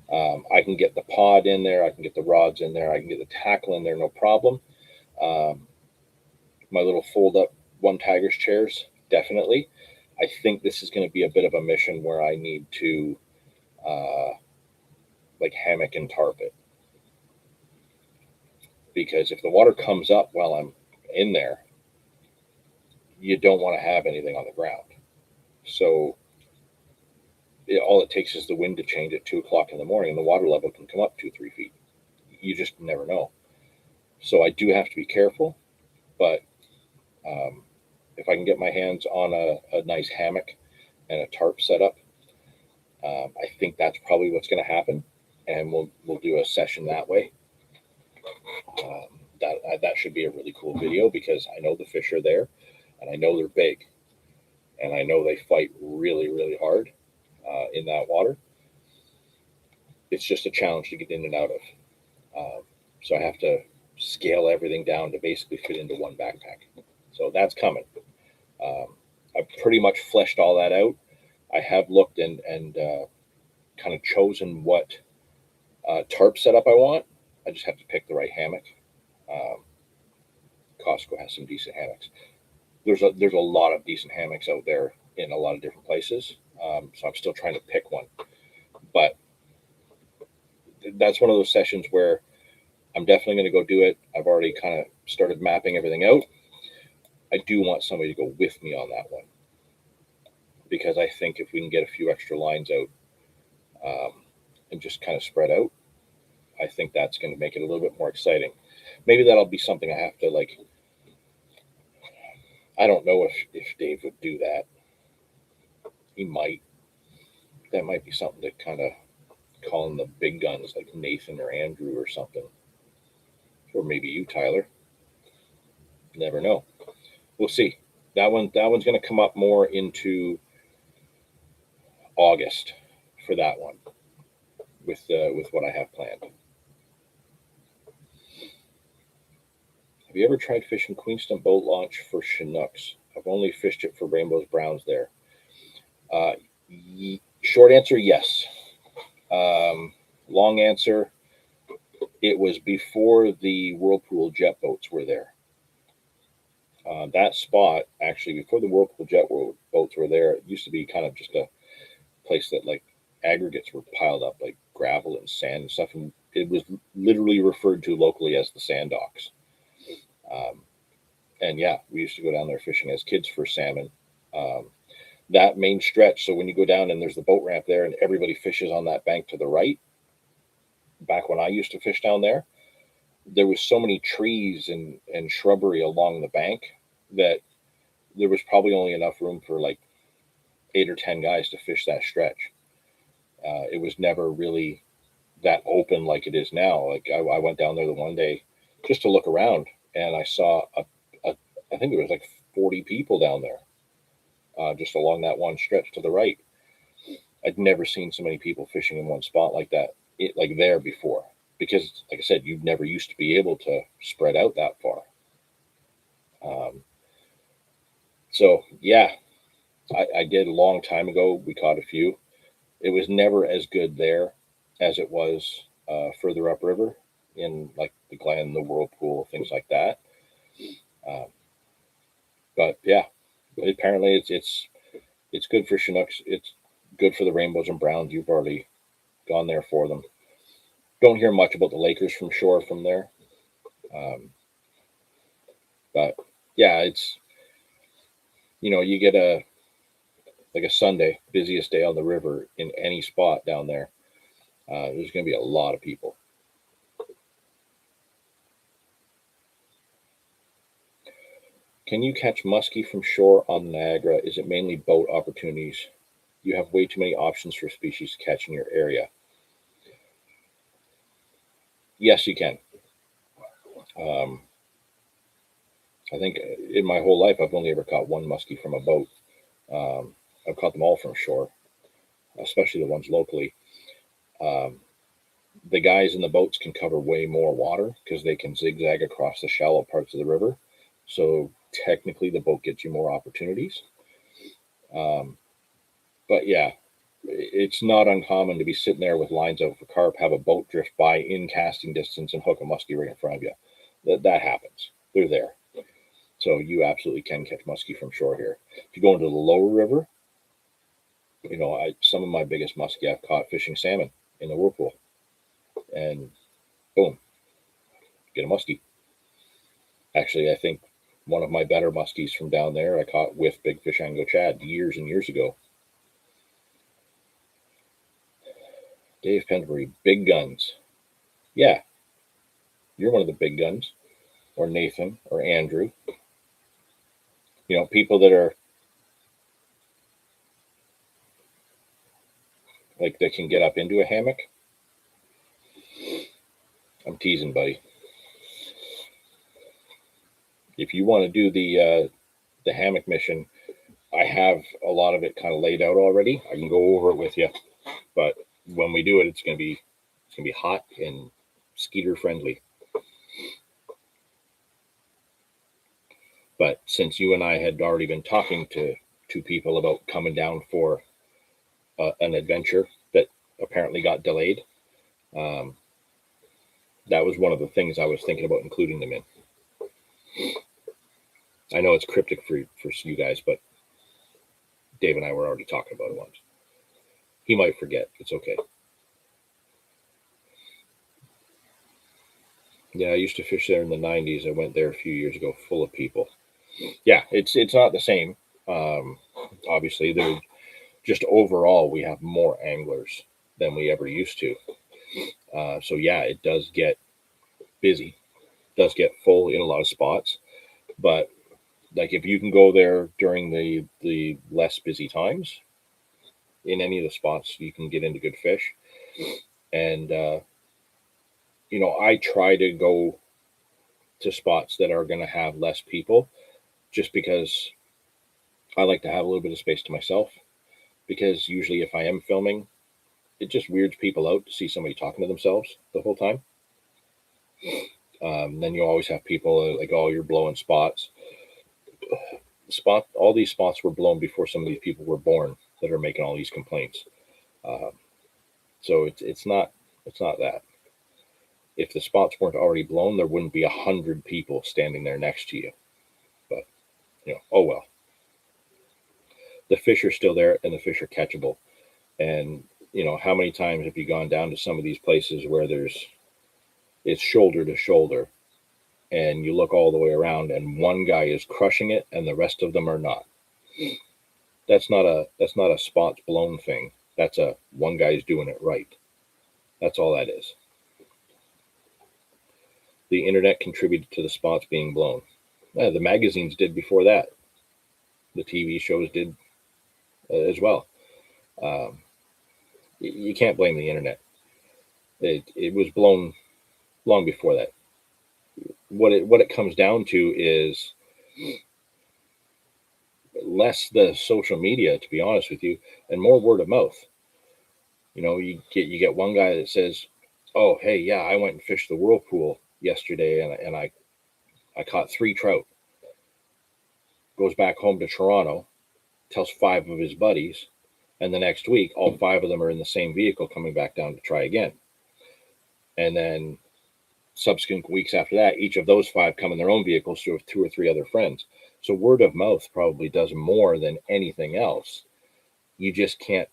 I can get the pod in there, I can get the rods in there, I can get the tackle in there, no problem. Um, my little fold up one Tigers chairs, definitely. I think this is going to be a bit of a mission where I need to uh, like hammock and tarp it, because if the water comes up while I'm in there, you don't want to have anything on the ground. So all it takes is the wind to change at 2 o'clock in the morning, and the water level can come up 2-3 feet. You just never know. So I do have to be careful, but um, if I can get my hands on a nice hammock and a tarp setup, I think that's probably what's going to happen, and we'll do a session that way. That should be a really cool video because I know the fish are there, and I know they're big, and I know they fight really really hard in that water. It's just a challenge to get in and out of. So I have to scale everything down to basically fit into one backpack. So that's coming. I've pretty much fleshed all that out. I have looked and kind of chosen what tarp setup I want. I just have to pick the right hammock. Um, Costco has some decent hammocks. There's a lot of decent hammocks out there in a lot of different places. So I'm still trying to pick one. But that's one of those sessions where I'm definitely going to go do it. I've already kind of started mapping everything out. I do want somebody to go with me on that one, because I think if we can get a few extra lines out and just kind of spread out, I think that's going to make it a little bit more exciting. Maybe that'll be something I have to like. I don't know if Dave would do that. He might. That might be something to kind of call in the big guns like Nathan or Andrew or something, or maybe you, Tyler. Never know. We'll see. That one's going to come up more into August for that one with what I have planned. Have you ever tried fishing Queenston boat launch for Chinooks? I've only fished it for rainbows, browns there. Uh, Short answer, yes. Long answer, it was before the Whirlpool jet boats were there. That spot, actually, before the Whirlpool jet boats were there, it used to be kind of just a place that like aggregates were piled up, like gravel and sand and stuff. And it was literally referred to locally as the sand docks. And yeah, we used to go down there fishing as kids for salmon. That main stretch. So when you go down and there's the boat ramp there and everybody fishes on that bank to the right, back when I used to fish down there was so many trees and shrubbery along the bank that there was probably only enough room for like 8 or 10 guys to fish that stretch. It was never really that open like it is now. Like I went down there the one day just to look around, and I saw I think there was like 40 people down there, just along that one stretch to the right. I'd never seen so many people fishing in one spot like that, like there before, because, like I said, you never used to be able to spread out that far. So yeah, I did a long time ago. We caught a few. It was never as good there as it was further upriver in like the Glen, the Whirlpool, things like that. Um, but yeah, apparently it's good for Chinooks. It's good for the rainbows and browns. You've already gone there for them. Don't hear much about the Lakers from shore from there. Um, but yeah, it's, you get a Sunday, busiest day on the river in any spot down there. There's going to be a lot of people. Can you catch muskie from shore on Niagara? Is it mainly boat opportunities? You have way too many options for species to catch in your area. Yes, you can. Um, I think in my whole life, I've only ever caught one muskie from a boat. I've caught them all from shore, especially the ones locally. Um, the guys in the boats can cover way more water because they can zigzag across the shallow parts of the river. So technically, the boat gets you more opportunities. Um, but yeah, it's not uncommon to be sitting there with lines out for carp, have a boat drift by in casting distance, and hook a muskie right in front of you. That happens. They're there. So you absolutely can catch muskie from shore here. If you go into the lower river, some of my biggest muskie I've caught fishing salmon in the Whirlpool, and boom, get a muskie. Actually, I think one of my better muskies from down there I caught with Big Fish Anglo Chad years and years ago. Dave Penbury, big guns. Yeah, you're one of the big guns, or Nathan, or Andrew. People that are like that can get up into a hammock. I'm teasing, buddy. If you want to do the hammock mission, I have a lot of it kind of laid out already. I can go over it with you, but when we do it, it's gonna be hot and skeeter friendly. But since you and I had already been talking to people about coming down for an adventure that apparently got delayed, um, that was one of the things I was thinking about including them in. I know it's cryptic for you guys, but Dave and I were already talking about it once. He might forget. It's okay. Yeah, I used to fish there in the 90s. I went there a few years ago, full of people. Yeah, it's not the same. Obviously, they're just overall we have more anglers than we ever used to. So yeah, it does get busy, does get full in a lot of spots. But like if you can go there during the less busy times, in any of the spots, you can get into good fish. And I try to go to spots that are going to have less people, just because I like to have a little bit of space to myself. Because usually, if I am filming, it just weirds people out to see somebody talking to themselves the whole time. Then you always have people like, "Oh, you're blowing spots." All these spots were blown before some of these people were born that are making all these complaints. Um, so it's not that. If the spots weren't already blown, there wouldn't be 100 people standing there next to you. But oh well. The fish are still there, and the fish are catchable. And how many times have you gone down to some of these places where it's shoulder to shoulder, and you look all the way around, and one guy is crushing it, and the rest of them are not. That's not a spots blown thing. That's a one guy's doing it right. That's all that is. The internet contributed to the spots being blown. The magazines did before that. The TV shows did as well. Um, you can't blame the internet. It was blown long before that. what it comes down to is less the social media, to be honest with you, and more word of mouth. You get one guy that says, "Oh, hey, yeah, I went and fished the whirlpool yesterday, and I caught 3 trout." Goes back home to Toronto, tells 5 of his buddies, and the next week, all 5 of them are in the same vehicle coming back down to try again. And then subsequent weeks after that, each of those 5 come in their own vehicles to 2 or 3 other friends. So word of mouth probably does more than anything else. You just can't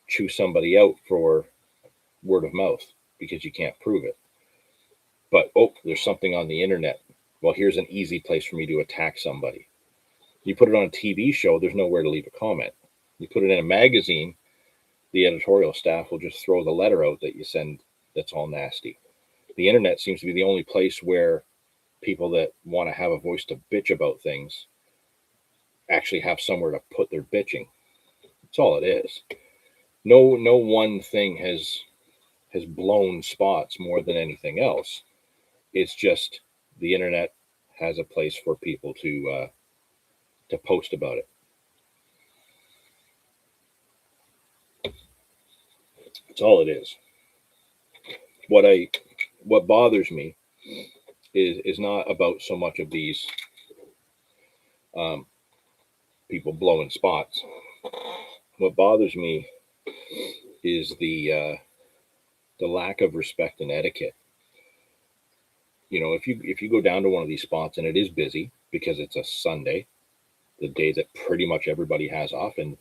chew somebody out for word of mouth because you can't prove it. But, oh, there's something on the internet. Well, here's an easy place for me to attack somebody. You put it on a TV show, there's nowhere to leave a comment. You put it in a magazine, the editorial staff will just throw the letter out that you send that's all nasty. The internet seems to be the only place where people that want to have a voice to bitch about things actually have somewhere to put their bitching. That's all it is. No one thing has blown spots more than anything else. It's just the internet has a place for people to post about it. That's all it is. What bothers me is not about so much of these people blowing spots. What bothers me is the lack of respect and etiquette. If you go down to one of these spots and it is busy because it's a Sunday, the day that pretty much everybody has off, and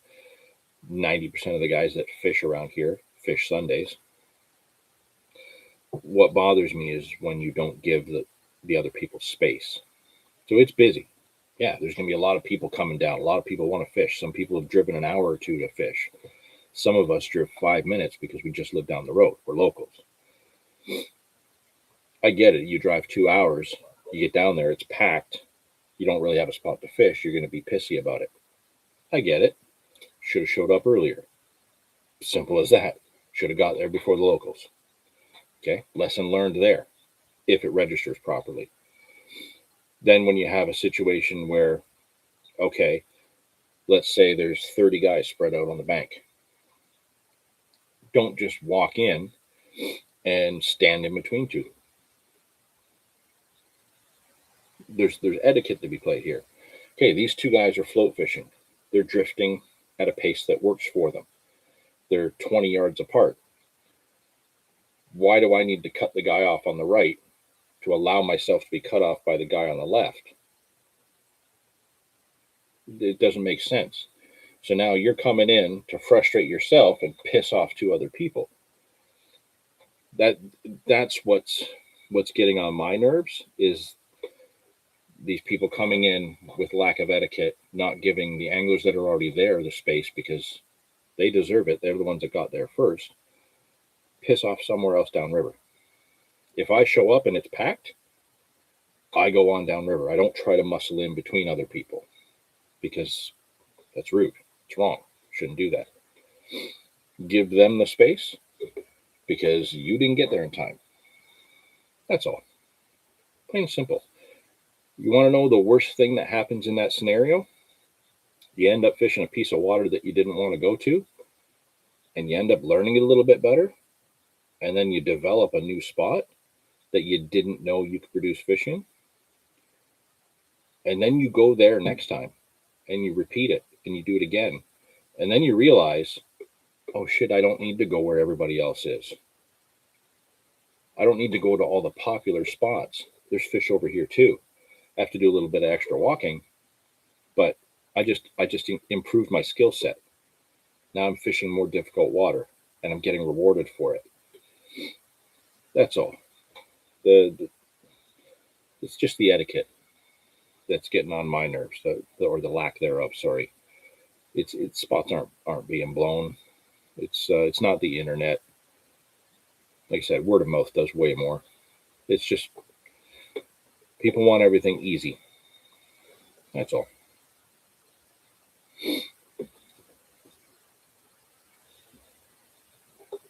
90% of the guys that fish around here fish Sundays. What bothers me is when you don't give the other people space. So it's busy. Yeah, there's going to be a lot of people coming down. A lot of people want to fish. Some people have driven an hour or two to fish. Some of us drove 5 minutes because we just live down the road. We're locals. I get it. You drive 2 hours, you get down there, it's packed. You don't really have a spot to fish. You're going to be pissy about it. I get it. Should have showed up earlier. Simple as that. Should have got there before the locals. Okay, lesson learned there, if it registers properly. Then when you have a situation where, okay, let's say there's 30 guys spread out on the bank, don't just walk in and stand in between 2. There's etiquette to be played here. Okay, these 2 guys are float fishing. They're drifting at a pace that works for them. They're 20 yards apart. Why do I need to cut the guy off on the right to allow myself to be cut off by the guy on the left? It doesn't make sense. So now you're coming in to frustrate yourself and piss off 2 other people. That's what's getting on my nerves, is these people coming in with lack of etiquette, not giving the anglers that are already there the space because they deserve it. They're the ones that got there first. Piss off somewhere else downriver. If I show up and it's packed, I go on downriver. I don't try to muscle in between other people because that's rude. It's wrong. Shouldn't do that. Give them the space because you didn't get there in time. That's all. Plain and simple. You want to know the worst thing that happens in that scenario? You end up fishing a piece of water that you didn't want to go to, and you end up learning it a little bit better, and then you develop a new spot that you didn't know you could produce fish in, and then you go there next time, and you repeat it, and you do it again, and then you realize, oh shit, I don't need to go where everybody else is. I don't need to go to all the popular spots. There's fish over here too. I have to do a little bit of extra walking, but I just improved my skill set. Now I'm fishing more difficult water, and I'm getting rewarded for it. That's all. It's just the etiquette that's getting on my nerves, or the lack thereof. Sorry, it's spots aren't being blown. It's not the internet. Like I said, word of mouth does way more. It's just people want everything easy. That's all.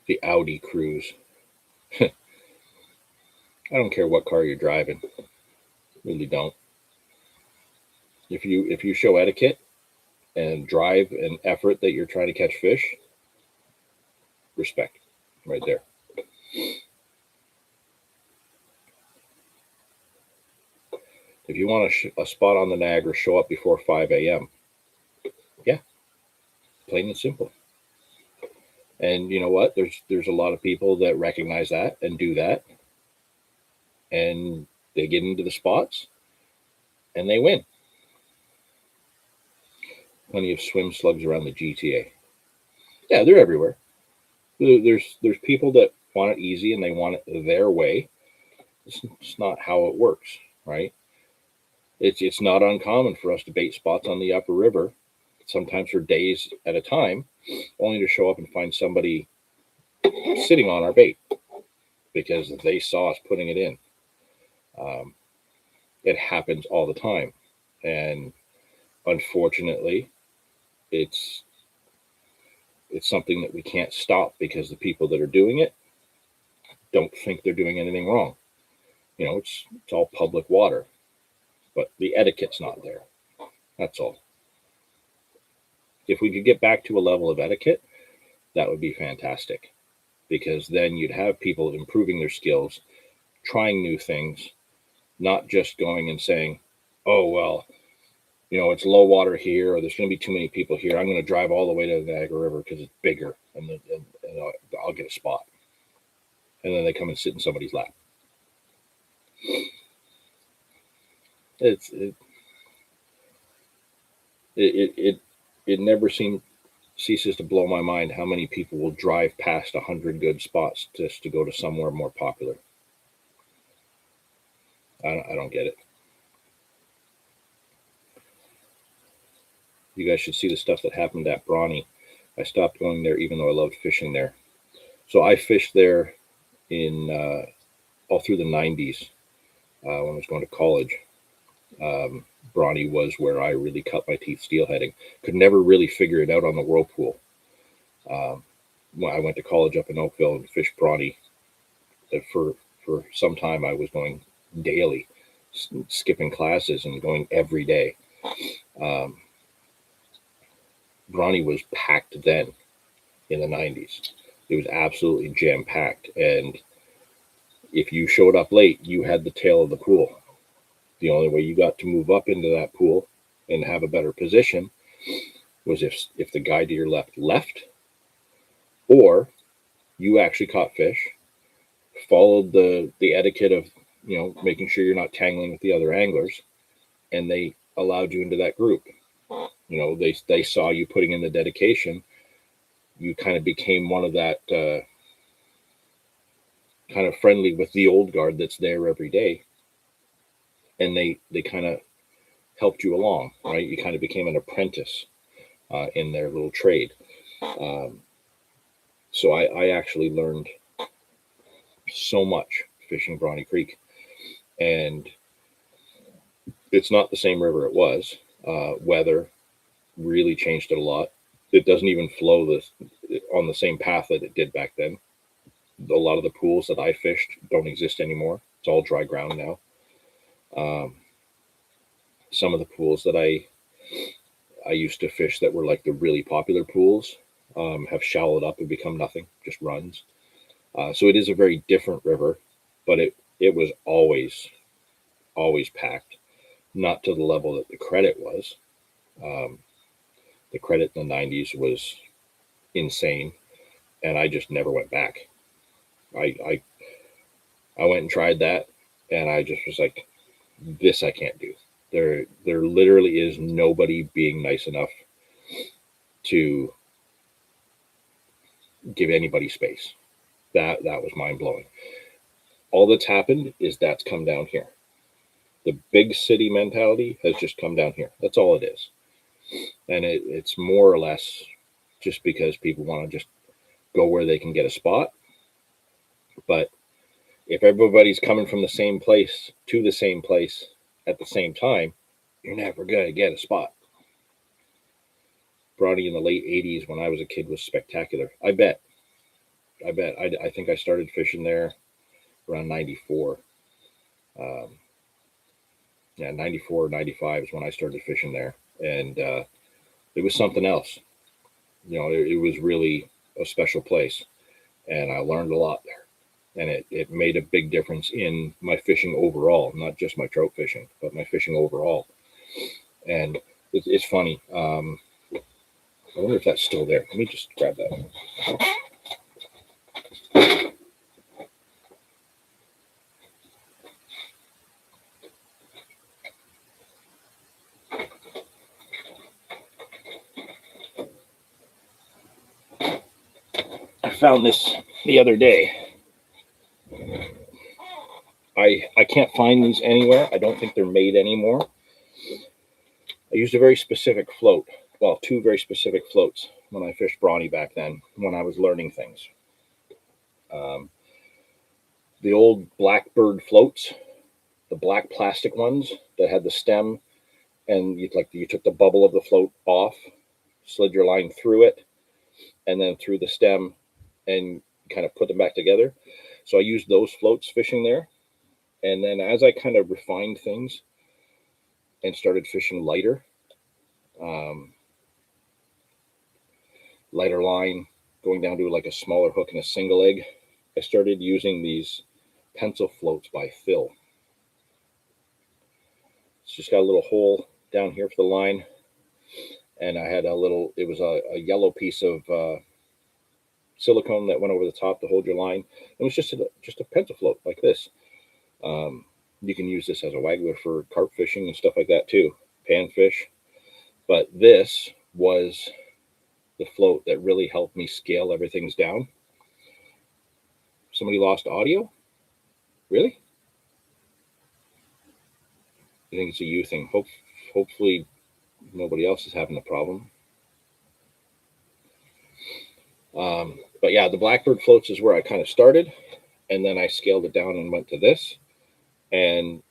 The Audi cruise. I don't care what car you're driving. Really don't. If you show etiquette and drive and effort that you're trying to catch fish, respect, right there. If you want a spot on the Niagara, show up before 5 a.m. Yeah, plain and simple. And you know what? There's a lot of people that recognize that and do that, and they get into the spots and they win. Plenty of swim slugs around the GTA. Yeah, they're everywhere. There's people that want it easy and they want it their way. It's not how it works, right? It's not uncommon for us to bait spots on the upper river, sometimes for days at a time, only to show up and find somebody sitting on our bait because they saw us putting it in. It happens all the time, and unfortunately, it's something that we can't stop because the people that are doing it don't think they're doing anything wrong. You know, it's all public water, but the etiquette's not there. That's all. If we could get back to a level of etiquette, that would be fantastic, because then you'd have people improving their skills, trying new things, not just going and saying, oh, well, you know, it's low water here, or there's going to be too many people here. I'm going to drive all the way to the Niagara River because it's bigger, and I'll get a spot. And then they come and sit in somebody's lap. It never ceases to blow my mind how many people will drive past 100 good spots just to go to somewhere more popular. I don't get it. You guys should see the stuff that happened at Brawny. I stopped going there even though I loved fishing there. So I fished there in all through the 90s when I was going to college. Brawny was where I really cut my teeth steelheading. Could never really figure it out on the whirlpool. When I went to college up in Oakville and fished Brawny, for some time I was going daily, skipping classes and going every day. Brawny was packed then in the 90s. It was absolutely jam-packed. And if you showed up late, you had the tail of the pool. The only way you got to move up into that pool and have a better position was if the guy to your left, or you actually caught fish, followed the etiquette of, you know, making sure you're not tangling with the other anglers, and they allowed you into that group. You know, they saw you putting in the dedication. You kind of became one of that kind of friendly with the old guard that's there every day, and they kind of helped you along, right? You kind of became an apprentice in their little trade. So I actually learned so much fishing Brawny Creek, and it's not the same river it was. Weather really changed it a lot. It doesn't even flow on the same path that it did back then. A lot of the pools that I fished don't exist anymore. It's all dry ground now. Some of the pools that I used to fish that were like the really popular pools have shallowed up and become nothing, just runs. So it is a very different river, but it was always packed, not to the level that the credit was. The credit in the 90s was insane, and I just never went back. I went and tried that, and I just was like, this I can't do. There literally is nobody being nice enough to give anybody space. That was mind blowing. All that's happened is that's come down here. The big city mentality has just come down here. That's all it is. And it's more or less just because people want to just go where they can get a spot. But if everybody's coming from the same place to the same place at the same time, you're never going to get a spot. Brawny in the late 80s when I was a kid was spectacular. I bet. I think I started fishing there around 94. Yeah, 94, 95 is when I started fishing there. And it was something else. It was really a special place. And I learned a lot there. And it made a big difference in my fishing overall, not just my trout fishing, but my fishing overall. And it's funny. I wonder if that's still there. Let me just grab that. I found this the other day. I can't find these anywhere. I don't think they're made anymore. I used a very specific float. Well, two very specific floats when I fished brawny back then, when I was learning things. The old Blackbird floats, the black plastic ones that had the stem, and you took the bubble of the float off, slid your line through it, and then through the stem, and kind of put them back together. So I used those floats fishing there. And then as I kind of refined things and started fishing um, lighter line, going down to like a smaller hook and a single egg, I started using these pencil floats by Phil. It's just got a little hole down here for the line. And I had it was a yellow piece of silicone that went over the top to hold your line. It was just a pencil float like this. You can use this as a waggler for carp fishing and stuff like that too, panfish. But this was the float that really helped me scale everything's down. Somebody lost audio? Really? I think it's a you thing. Hopefully nobody else is having the problem. But yeah, the Blackbird floats is where I kind of started, and then I scaled it down and went to this. And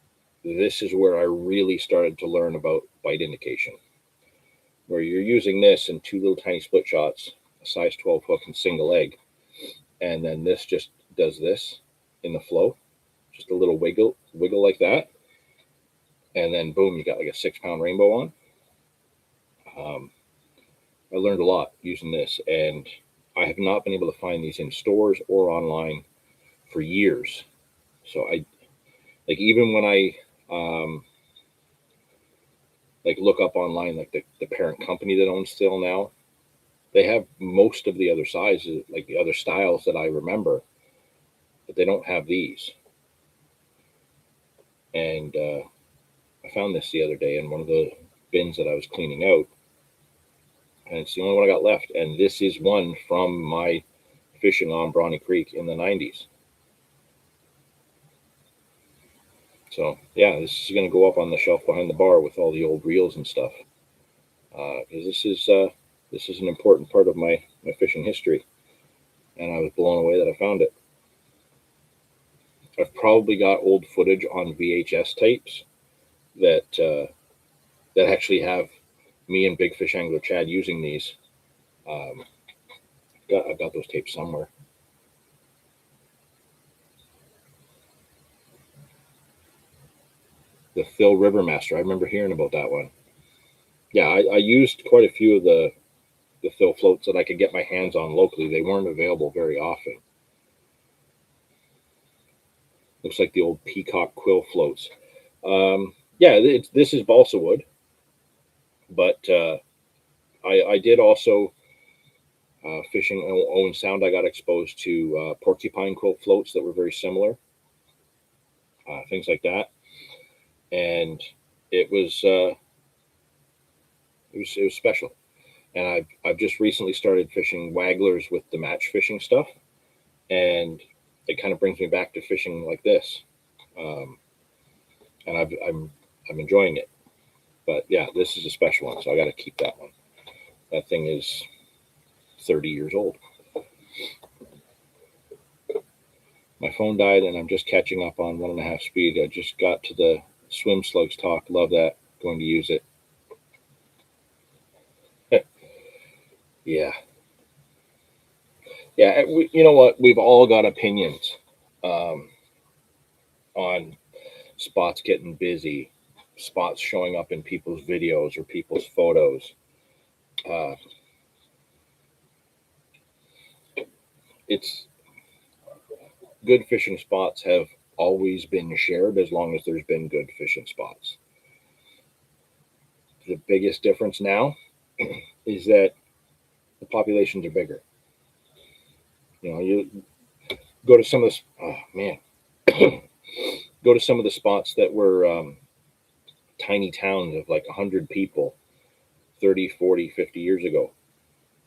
this is where I really started to learn about bite indication, where you're using this in two little tiny split shots, a size 12 hook and single egg. And then this just does this in the flow, just a little wiggle like that. And then boom, you got like a 6-pound rainbow on. I learned a lot using this, and I have not been able to find these in stores or online for years. So even when I look up online, like the parent company that owns Still now, they have most of the other sizes, like the other styles that I remember, but they don't have these. And I found this the other day in one of the bins that I was cleaning out, and it's the only one I got left. And this is one from my fishing on Brawny Creek in the 90s. So yeah, this is going to go up on the shelf behind the bar with all the old reels and stuff, because this is an important part of my fishing history, and I was blown away that I found it. I've probably got old footage on VHS tapes that actually have me and Big Fish Angler Chad using these. I've got those tapes somewhere. The Phil Rivermaster. I remember hearing about that one. Yeah, I used quite a few of the Phil floats that I could get my hands on locally. They weren't available very often. Looks like the old peacock quill floats. Yeah, this is balsa wood, but I did also fishing Owen Sound. I got exposed to porcupine quill floats that were very similar, things like that, and it was special. And I've just recently started fishing wagglers with the match fishing stuff, and it kind of brings me back to fishing like this, and I'm enjoying it. But yeah, this is a special one, so I got to keep that one. That thing is 30 years old. My phone died, and I'm just catching up on 1.5 speed. I just got to the swim slugs talk. Love that. Going to use it. Yeah. Yeah. You know what? We've all got opinions on spots getting busy, spots showing up in people's videos or people's photos. Uh, it's good fishing spots have always been shared as long as there's been good fishing spots. The biggest difference now is that the populations are bigger. You go to some of the go to some of the spots that were tiny towns of like 100 people 30, 40, 50 years ago.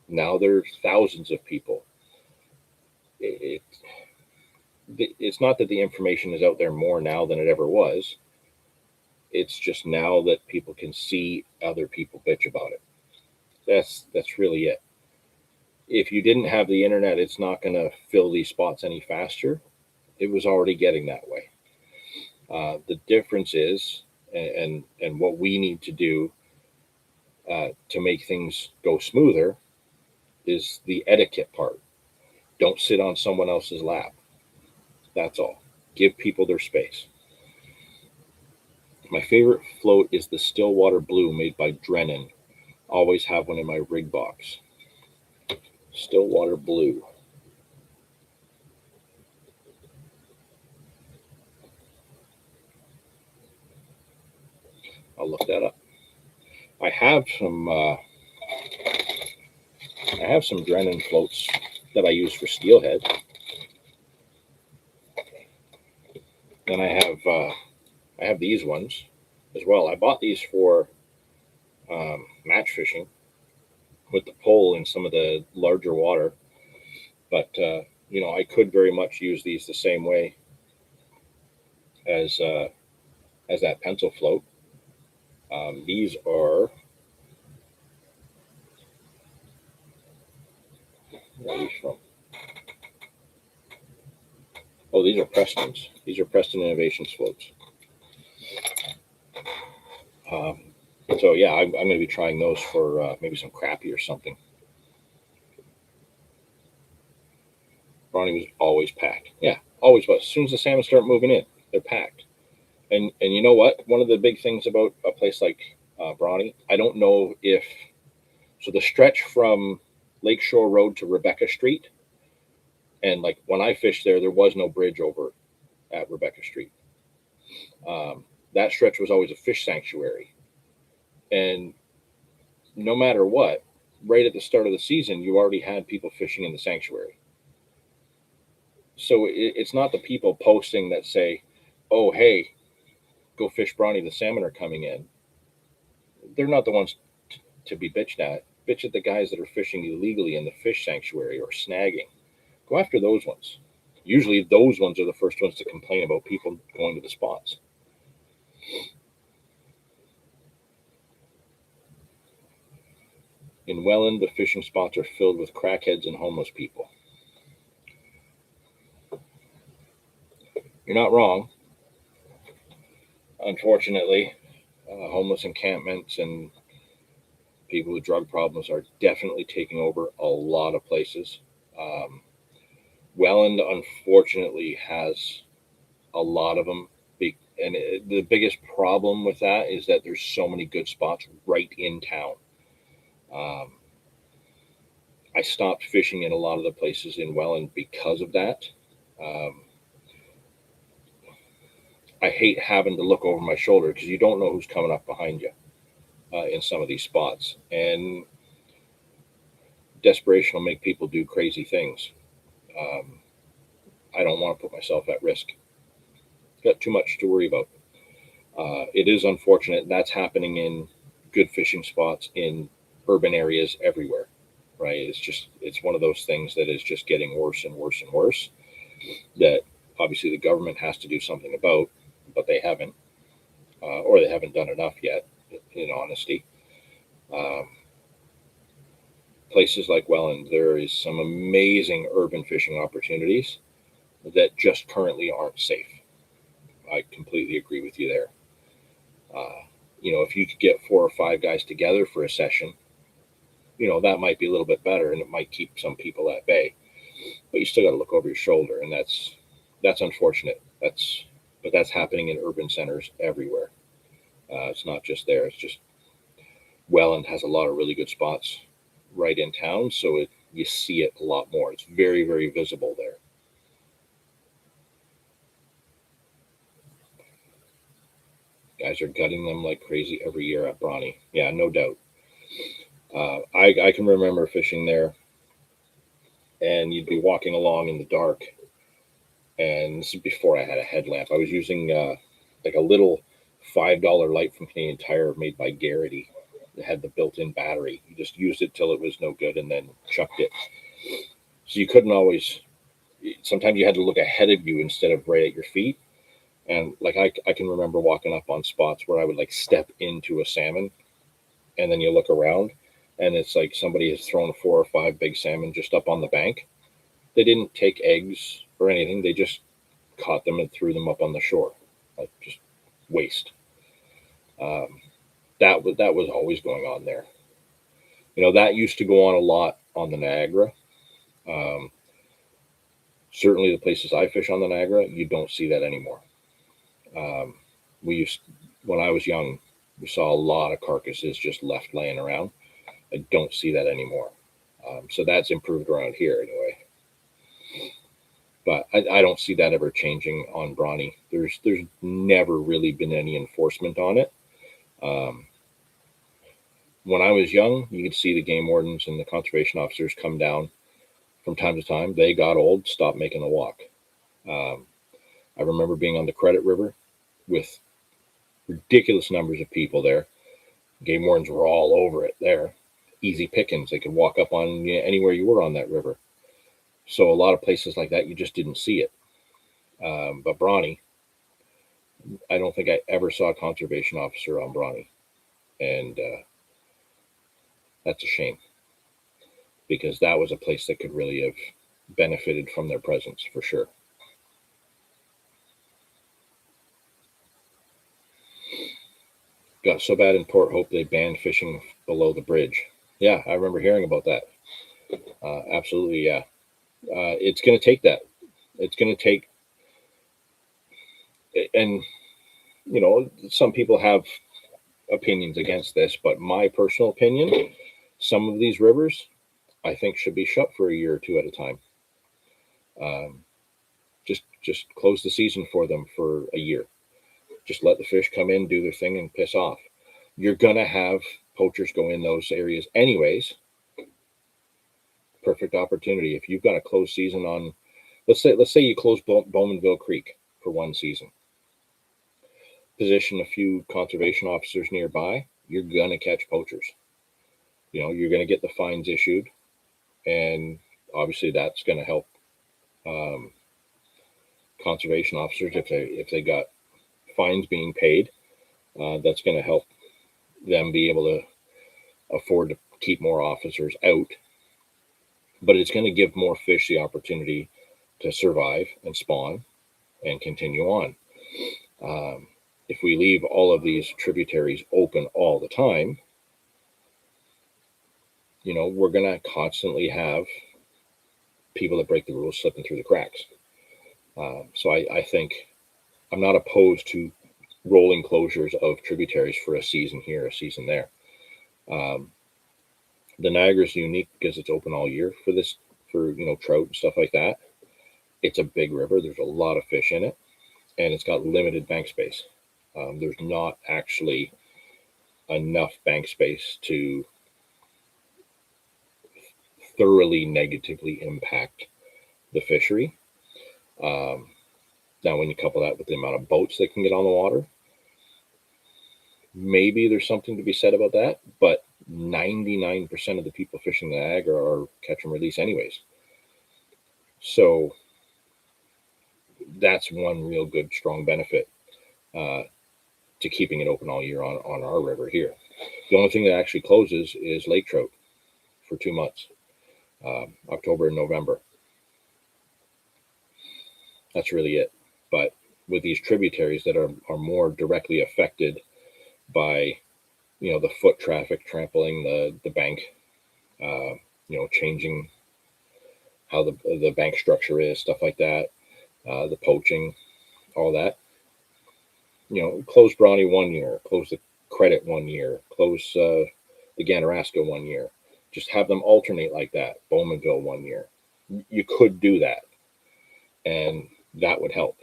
Now there's thousands of people. It, it's not that the information is out there more now than it ever was. It's just now that people can see other people bitch about it. That's really it. If you didn't have the internet, it's not going to fill these spots any faster. It was already getting that way. The difference is, and what we need to do to make things go smoother, is the etiquette part. Don't sit on someone else's lap. That's all. Give people their space. My favorite float is the Stillwater Blue made by Drennan. Always have one in my rig box. Stillwater Blue. I'll look that up. I have some Drennan floats that I use for steelhead. Then I have these ones as well. I bought these for match fishing with the pole in some of the larger water, but I could very much use these the same way as that pencil float. These are, where are these from? Oh, these are Preston's. These are Preston Innovations floats. So yeah, I'm going to be trying those for maybe some crappie or something. Bronny was always packed. Yeah, always was. As soon as the salmon start moving in, they're packed. And you know what? One of the big things about a place like Bronny, I don't know if so. The stretch from Lakeshore Road to Rebecca Street, and like when I fished there was no bridge over at Rebecca Street. That stretch was always a fish sanctuary, and no matter what, right at the start of the season, you already had people fishing in the sanctuary. So it's not the people posting that say, "Oh, hey, go fish Bronny, the salmon are coming in." They're not the ones to be bitched at. Bitch at the guys that are fishing illegally in the fish sanctuary or snagging. Go after those ones. Usually those ones are the first ones to complain about people going to the spots. In Welland, the fishing spots are filled with crackheads and homeless people. You're not wrong. Unfortunately, homeless encampments and people with drug problems are definitely taking over a lot of places. Welland, unfortunately, has a lot of them. And the biggest problem with that is that there's so many good spots right in town. I stopped fishing in a lot of the places in Welland because of that. I hate having to look over my shoulder because you don't know who's coming up behind you in some of these spots. And desperation will make people do crazy things. I don't want to put myself at risk. Got too much to worry about. It is unfortunate that's happening in good fishing spots in urban areas everywhere, right? It's one of those things that is just getting worse and worse and worse, that obviously the government has to do something about, but they haven't, or they haven't done enough yet, in honesty. Places like Welland, there is some amazing urban fishing opportunities that just currently aren't safe. I completely agree with you there. If you could get 4 or 5 guys together for a session, that might be a little bit better and it might keep some people at bay. But you still got to look over your shoulder, and that's unfortunate. But that's happening in urban centers everywhere. It's not just there. It's just Welland has a lot of really good spots right in town, so you see it a lot more. It's very, very visible there. Guys are gutting them like crazy every year at Bronny. Yeah, no doubt. I can remember fishing there, and you'd be walking along in the dark. And this is before I had a headlamp. I was using like a little $5 light from Canadian Tire made by Garrity. It had the built-in battery. You just used it till it was no good, and then chucked it. So you couldn't always. Sometimes you had to look ahead of you instead of right at your feet. And like I can remember walking up on spots where I would like step into a salmon, and then you look around, and it's like somebody has thrown 4 or 5 big salmon just up on the bank. They didn't take eggs or anything. They just caught them and threw them up on the shore, like just waste. Um, that was always going on there. You know, that used to go on a lot on the Niagara. Um, Certainly, the places I fish on the Niagara, you don't see that anymore. Um, we used When I was young, we saw a lot of carcasses just left laying around. I don't see that anymore. So that's improved around here anyway. But I don't see that ever changing on Bronny. There's never really been any enforcement on it. Um, when I was young, you could see the game wardens and the conservation officers come down from time to time. They got old, stopped making the walk. Um, I remember being on the Credit River with ridiculous numbers of people there. Game wardens were all over it there. Easy pickings. They could walk up on anywhere you were on that river. So a lot of places like that, you just didn't see it. But Bronny, I don't think I ever saw a conservation officer on Bronny. And that's a shame, because that was a place that could really have benefited from their presence for sure. Got so bad in Port Hope they banned fishing below the bridge. Yeah, I remember hearing about that. Absolutely, yeah. It's going to take that. It's going to take, and some people have opinions against this, but my personal opinion, some of these rivers, I think, should be shut for a year or two at a time. Just close the season for them for a year. Just let the fish come in, do their thing, and piss off. You're gonna have poachers go in those areas anyways. Perfect opportunity. If you've got a closed season on, let's say you close Bowmanville Creek for one season, position a few conservation officers nearby, you're gonna catch poachers. You're gonna get the fines issued, and obviously that's gonna help conservation officers if they got fines being paid. That's going to help them be able to afford to keep more officers out. But it's going to give more fish the opportunity to survive and spawn and continue on. If we leave all of these tributaries open all the time, we're going to constantly have people that break the rules slipping through the cracks. So I think I'm not opposed to rolling closures of tributaries for a season here, a season there. The Niagara is unique because it's open all year for trout and stuff like that. It's a big river. There's a lot of fish in it, and it's got limited bank space. There's not actually enough bank space to thoroughly negatively impact the fishery. Now, when you couple that with the amount of boats that can get on the water, maybe there's something to be said about that, but 99% of the people fishing the Niagara are catch and release anyways. So that's one real good, strong benefit to keeping it open all year on our river here. The only thing that actually closes is lake trout for 2 months, October and November. That's really it. But with these tributaries that are more directly affected by the foot traffic trampling the bank, changing how the bank structure is, stuff like that, the poaching, all that. close Brawny 1 year, close the Credit 1 year, close the Ganaraska 1 year. Just have them alternate like that. Bowmanville 1 year. You could do that, and that would help.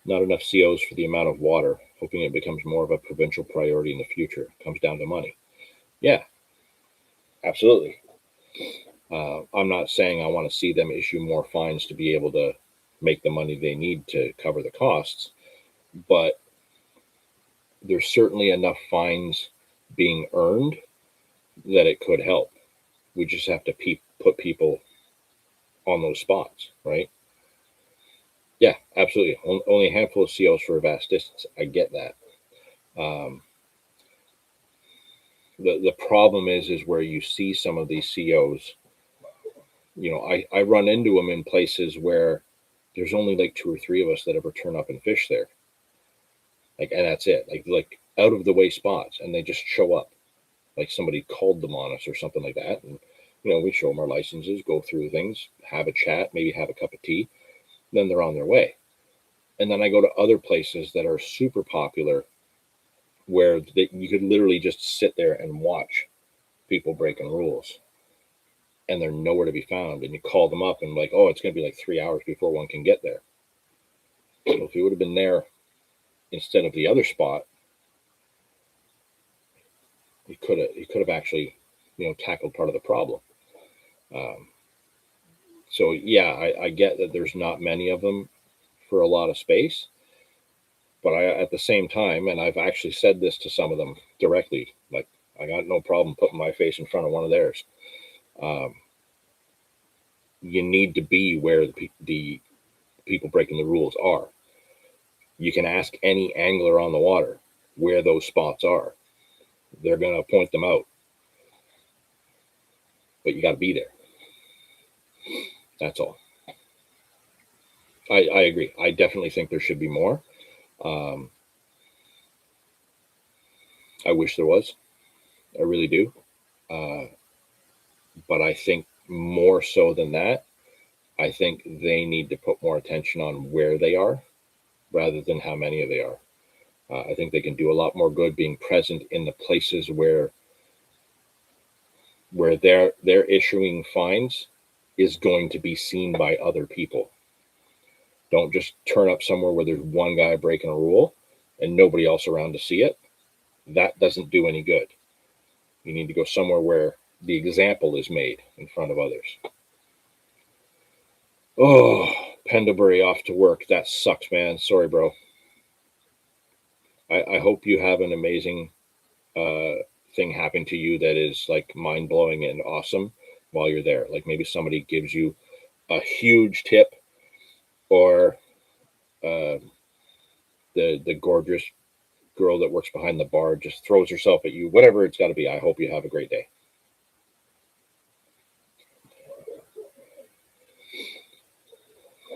Not enough COs for the amount of water, hoping it becomes more of a provincial priority in the future. Comes down to money. Yeah, absolutely. I'm not saying I want to see them issue more fines to be able to make the money they need to cover the costs, but there's certainly enough fines being earned that it could help. We just have to put people on those spots, right? Yeah, absolutely. Only a handful of COs for a vast distance. I get that. The problem is where you see some of these COs. I run into them in places where there's only like 2 or 3 of us that ever turn up and fish there. And that's it. Like out of the way spots, and they just show up. Like somebody called them on us or something like that, and we show them our licenses, go through things, have a chat, maybe have a cup of tea, then they're on their way. And then I go to other places that are super popular where you could literally just sit there and watch people breaking rules, and they're nowhere to be found. And you call them up and like, oh, it's going to be like 3 hours before one can get there. So if you would have been there instead of the other spot, you could have actually, tackled part of the problem. So yeah, I get that there's not many of them for a lot of space, but at the same time, and I've actually said this to some of them directly, like I got no problem putting my face in front of one of theirs. You need to be where the people breaking the rules are. You can ask any angler on the water where those spots are. They're going to point them out, but you got to be there. That's all. I agree. I definitely think there should be more. I wish there was. I really do. But I think more so than that, I think they need to put more attention on where they are rather than how many they are. I think they can do a lot more good being present in the places where they're issuing fines is going to be seen by other people. Don't just turn up somewhere where there's one guy breaking a rule and nobody else around to see it. That doesn't do any good. You need to go somewhere where the example is made in front of others. Oh, Pendlebury off to work. That sucks, man. Sorry, bro. I hope you have an amazing thing happen to you that is like mind blowing and awesome while you're there. Like maybe somebody gives you a huge tip, or the gorgeous girl that works behind the bar just throws herself at you. Whatever it's got to be. I hope you have a great day.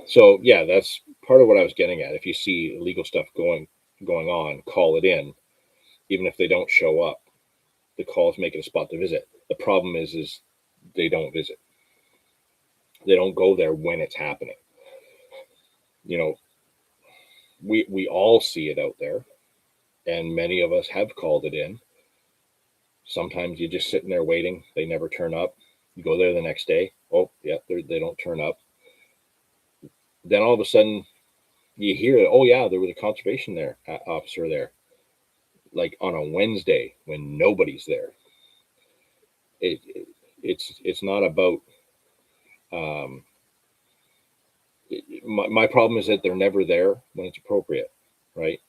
So yeah, that's part of what I was getting at. If you see illegal stuff going on, call it in. Even if they don't show up, the calls make it a spot to visit. The problem is they don't visit. They don't go there when it's happening. We all see it out there, and many of us have called it in. Sometimes you're just sitting there waiting. They never turn up. You go there the next day. Oh, yeah, they don't turn up. Then all of a sudden, you hear, oh yeah, there was a conservation officer there, like on a Wednesday when nobody's there. It's not about. My problem is that they're never there when it's appropriate, right?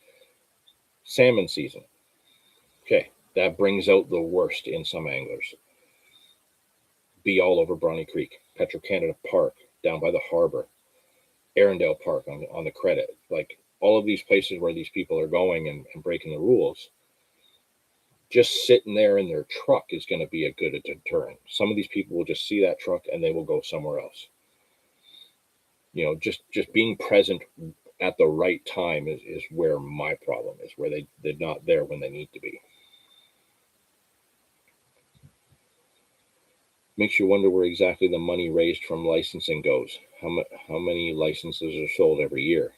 Salmon season. Okay, that brings out the worst in some anglers. Be all over Brawny Creek, Petro-Canada Park, down by the harbor, Arundel Park on the Credit. Like all of these places where these people are going and breaking the rules, just sitting there in their truck is going to be a good deterrent. Some of these people will just see that truck and they will go somewhere else. Just being present at the right time is where my problem is, where they're not there when they need to be. Makes you wonder where exactly the money raised from licensing goes. How many licenses are sold every year?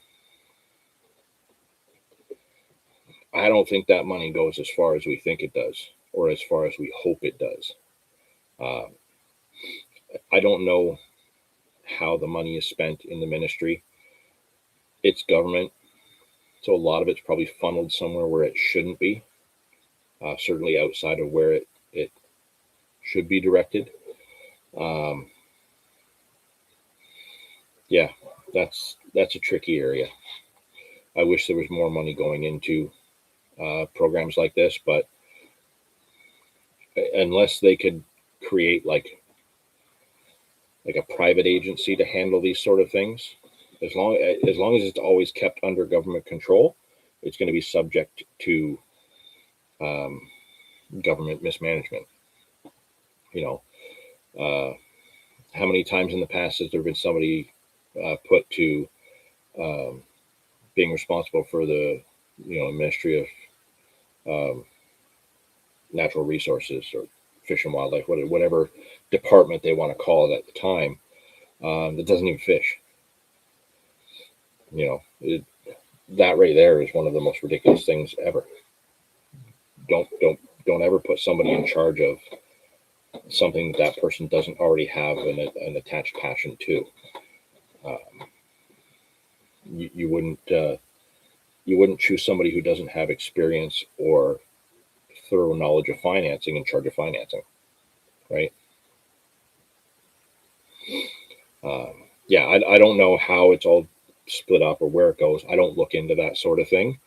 I don't think that money goes as far as we think it does, or as far as we hope it does. Uh, I don't know how the money is spent in the ministry. It's government, so a lot of it's probably funneled somewhere where it shouldn't be, certainly outside of where it should be directed. Um, yeah, that's a tricky area. I wish there was more money going into programs like this, but unless they could create like a private agency to handle these sort of things, as long as it's always kept under government control, it's going to be subject to um, government mismanagement. You know, how many times in the past has there been somebody put to um, being responsible for the Ministry of Natural Resources or Fish and Wildlife, whatever department they want to call it at the time, that doesn't even fish. That right there is one of the most ridiculous things ever. Don't ever put somebody in charge of something that person doesn't already have an attached passion to. Um, you wouldn't choose somebody who doesn't have experience or thorough knowledge of financing in charge of financing, right? Yeah, I don't know how it's all split up or where it goes. I don't look into that sort of thing.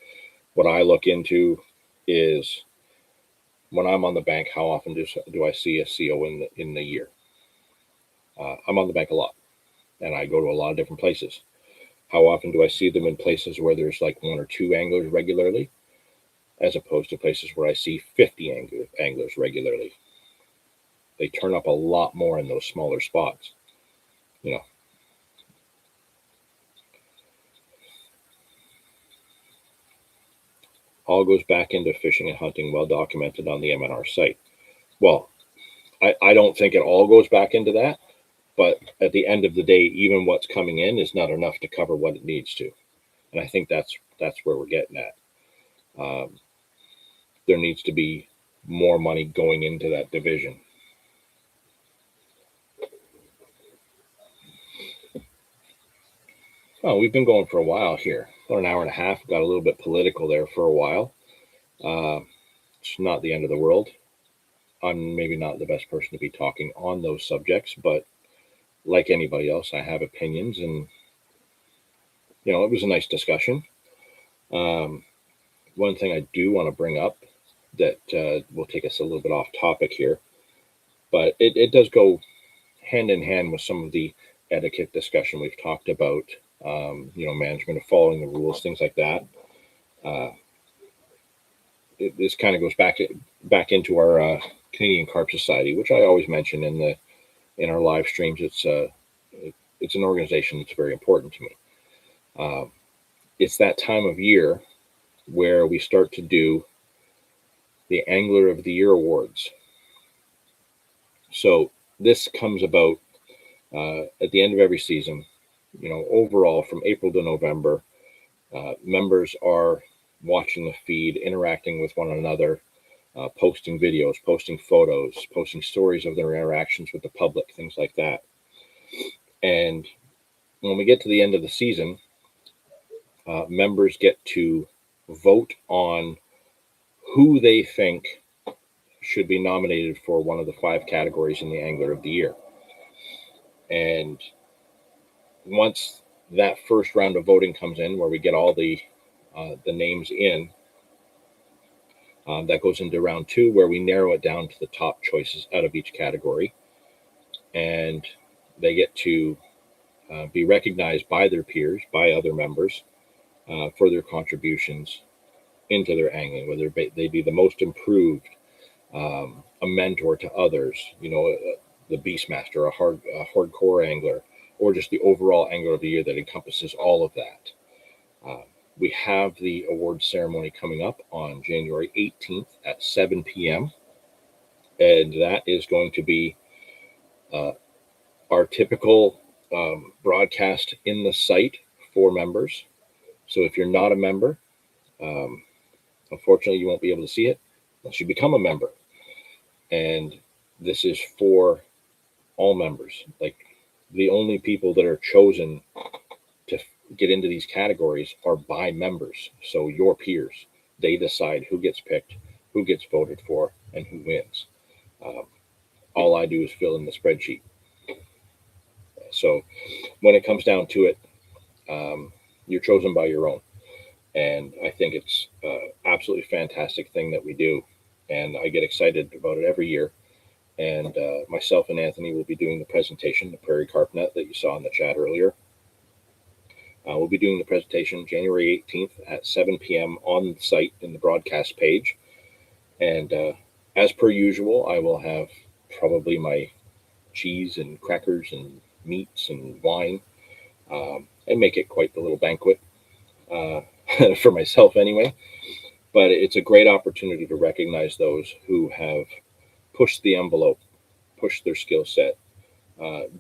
What I look into is when I'm on the bank, how often do I see a CO in the year? I'm on the bank a lot, and I go to a lot of different places. How often do I see them in places where there's like one or two anglers regularly, as opposed to places where I see 50 anglers regularly? They turn up a lot more in those smaller spots. You know, all goes back into fishing and hunting, well documented on the MNR site. Well, I don't think it all goes back into that, but at the end of the day, even what's coming in is not enough to cover what it needs to, and I think that's where we're getting at. Um, there needs to be more money going into that division. Well, we've been going for a while here, about an hour and a half. Got a little bit political there for a while. Uh, it's not the end of the world. I'm maybe not the best person to be talking on those subjects, but like anybody else, I have opinions, and it was a nice discussion. Um, one thing I do want to bring up that will take us a little bit off topic here, but it does go hand in hand with some of the etiquette discussion we've talked about. Management of following the rules, things like that. Uh, this kind of goes back into our Canadian Carp Society, which I always mention in our live streams. It's an organization that's very important to me. It's that time of year where we start to do the Angler of the Year awards. So this comes about at the end of every season. Overall from April to November, members are watching the feed, interacting with one another, posting videos, posting photos, posting stories of their interactions with the public, things like that. And when we get to the end of the season, members get to vote on who they think should be nominated for one of the 5 categories in the Angler of the Year. And once that first round of voting comes in, where we get all the names in, that goes into round 2, where we narrow it down to the top choices out of each category, and they get to be recognized by their peers, by other members, for their contributions into their angling, whether they be the most improved, a mentor to others, the Beastmaster, a hardcore angler, or just the overall Angler of the Year that encompasses all of that. We have the award ceremony coming up on January 18th at 7 p.m. And that is going to be our typical broadcast in the site for members. So if you're not a member, Unfortunately, you won't be able to see it unless you become a member. And this is for all members. Like, the only people that are chosen to get into these categories are by members. So your peers, they decide who gets picked, who gets voted for, and who wins. Um, all I do is fill in the spreadsheet. So when it comes down to it, you're chosen by your own. And I think it's absolutely fantastic thing that we do. And I get excited about it every year. And myself and Anthony will be doing the presentation, the Prairie Carp Net that you saw in the chat earlier. We'll be doing the presentation January 18th at 7 p.m. on the site in the broadcast page. And as per usual, I will have probably my cheese and crackers and meats and wine, and make it quite the little banquet for myself anyway. But it's a great opportunity to recognize those who have pushed the envelope, pushed their skill set,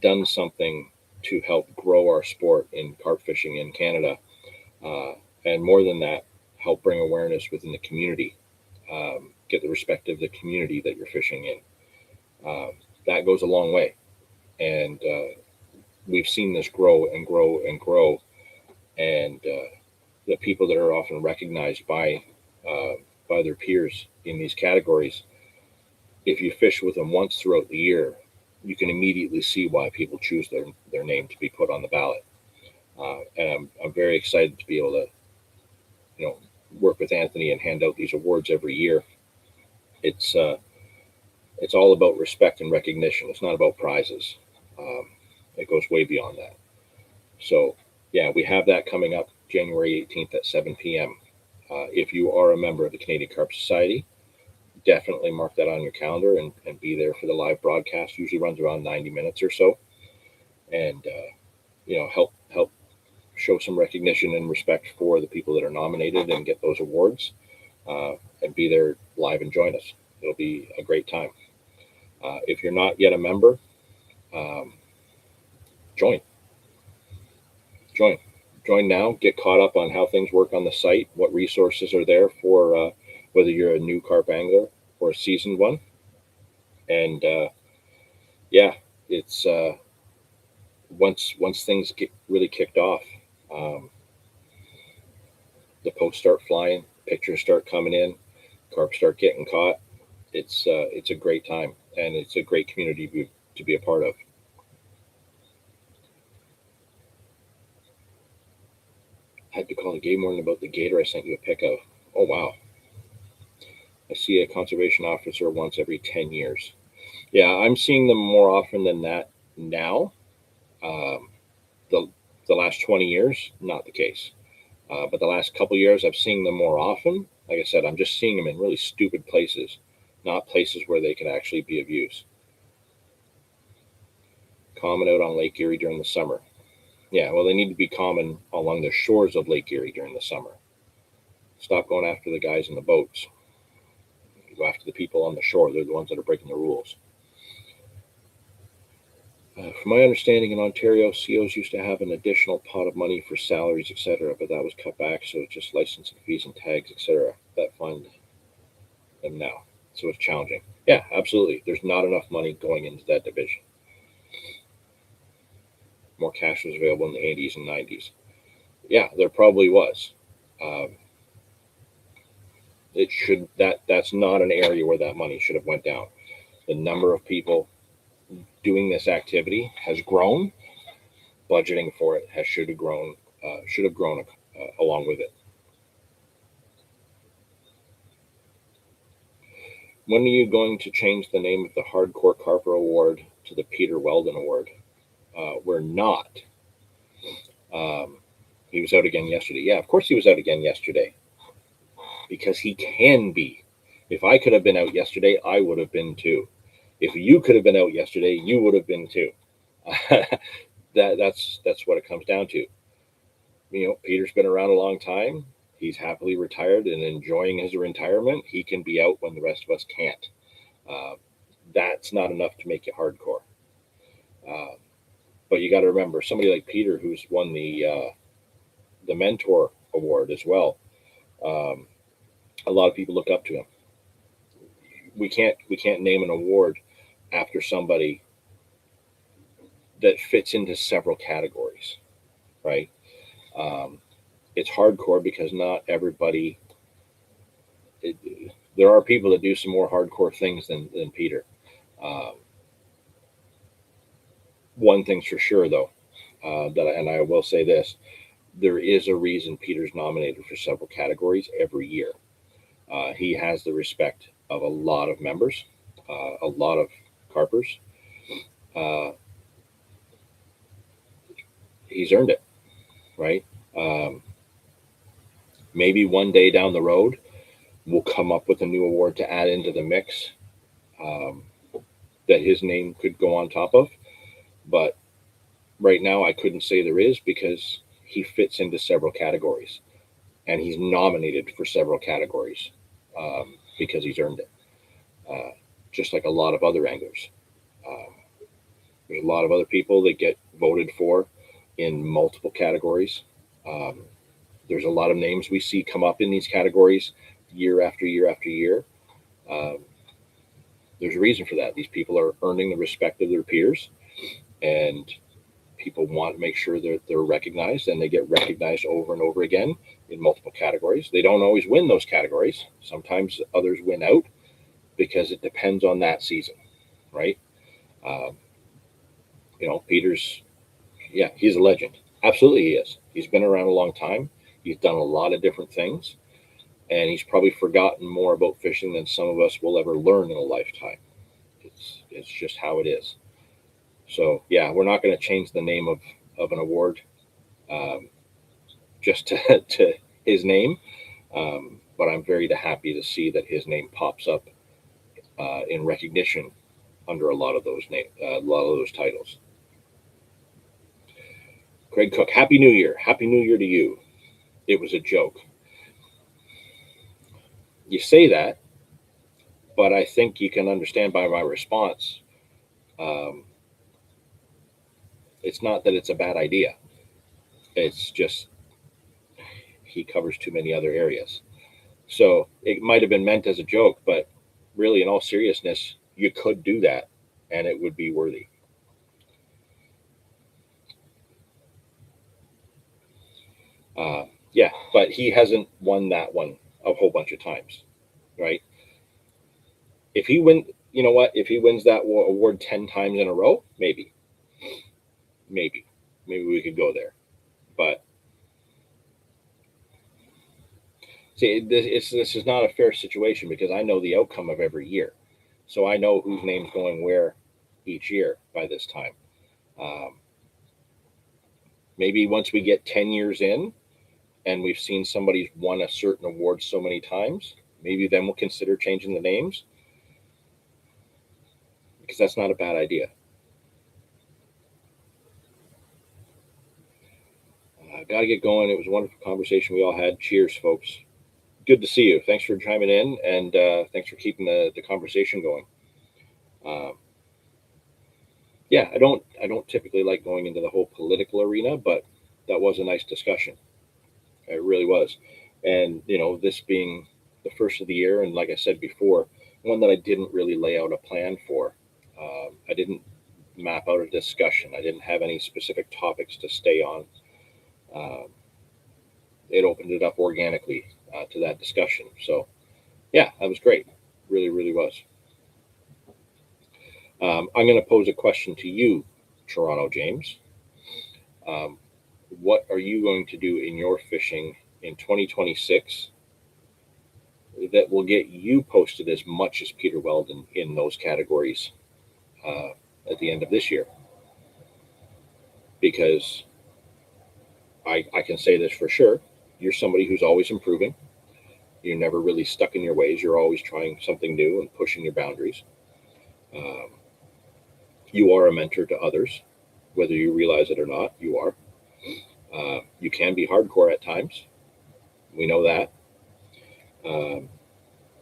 done something to help grow our sport in carp fishing in Canada, and more than that, help bring awareness within the community, get the respect of the community that you're fishing in. That goes a long way, and we've seen this grow and grow and grow, and the people that are often recognized by their peers in these categories, if you fish with them once throughout the year, you can immediately see why people choose their name to be put on the ballot. And I'm very excited to be able to, work with Anthony and hand out these awards every year. It's all about respect and recognition. It's not about prizes. Um, it goes way beyond that. So yeah, we have that coming up January 18th at 7 p.m. If you are a member of the Canadian Carp Society, definitely mark that on your calendar and be there for the live broadcast. Usually runs around 90 minutes or so, and help show some recognition and respect for the people that are nominated and get those awards, and be there live and join us. It'll be a great time. If you're not yet a member, um, join. Join. Join now. Get caught up on how things work on the site, what resources are there for whether you're a new carp angler or a seasoned one. And yeah, it's once things get really kicked off, um, the posts start flying, pictures start coming in, carp start getting caught. It's a great time, and it's a great community to be a part of. I had to call the game warden about the gator I sent you a pic of. Oh wow! I see a conservation officer once every 10 years. Yeah, I'm seeing them more often than that now. Um, the the last 20 years, not the case. But the last couple years, I've seen them more often. Like I said, I'm just seeing them in really stupid places, not places where they can actually be of use. Common out on Lake Erie during the summer. Yeah, well, they need to be common along the shores of Lake Erie during the summer. Stop going after the guys in the boats. Go after the people on the shore. They're the ones that are breaking the rules. From my understanding, in Ontario, COs used to have an additional pot of money for salaries, etc., but that was cut back, so it's just licensing fees and tags, etc. that fund them now. So it's challenging. Yeah, absolutely. There's not enough money going into that division. More cash was available in the 80s and 90s. Yeah, there probably was. Um, it should that's not an area where that money should have went down. The number of people doing this activity has grown. Budgeting for it should have grown along with it. When are you going to change the name of the Hardcore Carper Award to the Peter Weldon Award? We're not. Um, he was out again yesterday. Yeah, of course he was out again yesterday, because he can be. If I could have been out yesterday, I would have been too. If you could have been out yesterday, you would have been too. That's what it comes down to. Peter's been around a long time. He's happily retired and enjoying his retirement. He can be out when the rest of us can't. Uh, that's not enough to make you hardcore. But you got to remember, somebody like Peter, who's won the Mentor Award as well. Um, A lot of people look up to him. We can't name an award after somebody that fits into several categories, right? Um, it's hardcore because not everybody. It, there are people that do some more hardcore things than Peter. Um, one thing's for sure, though, and I will say this: there is a reason Peter's nominated for several categories every year. He has the respect of a lot of members, a lot of carpers. Uh, he's earned it, right? Um, maybe one day down the road, we'll come up with a new award to add into the mix, um, that his name could go on top of. But right now, I couldn't say there is because he fits into several categories and he's nominated for several categories, um, because he's earned it. Uh, just like a lot of other anglers. Um, there's a lot of other people that get voted for in multiple categories. Um, there's a lot of names we see come up in these categories year after year after year. Um, there's a reason for that. These people are earning the respect of their peers, and people want to make sure that they're recognized, and they get recognized over and over again in multiple categories. They don't always win those categories. Sometimes others win out because it depends on that season, right? Um, Peter's, yeah, he's a legend. Absolutely, he is. He's been around a long time. He's done a lot of different things, and he's probably forgotten more about fishing than some of us will ever learn in a lifetime. It's just how it is. So yeah, we're not going to change the name of an award, um, just to, to his name. But I'm very happy to see that his name pops up, in recognition under a lot of those a lot of those titles. Craig Cook, Happy New Year. Happy New Year to you. It was a joke. You say that, but I think you can understand by my response. Um, it's not that it's a bad idea. It's just he covers too many other areas. So it might have been meant as a joke, but really, in all seriousness, you could do that, and it would be worthy. Uh, yeah, but he hasn't won that one a whole bunch of times, right? If he win, you know what? If he wins that award 10 times in a row, maybe, maybe we could go there. But see, this is not a fair situation because I know the outcome of every year, so I know whose name's going where each year by this time. Um, maybe once we get 10 years in, and we've seen somebody's won a certain award so many times, maybe then we'll consider changing the names, because that's not a bad idea. Got to get going. It was a wonderful conversation we all had. Cheers, folks. Good to see you. Thanks for chiming in, and thanks for keeping the conversation going. Um, yeah, I don't typically like going into the whole political arena, but that was a nice discussion. It really was. And this being the first of the year, and like I said before, one that I didn't really lay out a plan for. I didn't map out a discussion. I didn't have any specific topics to stay on. Um, it opened it up organically, to that discussion. So yeah, that was great. Really, really was. I'm going to pose a question to you, Toronto James. Um, what are you going to do in your fishing in 2026 that will get you posted as much as Peter Weldon in those categories, at the end of this year? Because I can say this for sure. You're somebody who's always improving. You're never really stuck in your ways. You're always trying something new and pushing your boundaries. Um, you are a mentor to others, whether you realize it or not. You are. You can be hardcore at times. We know that. Um,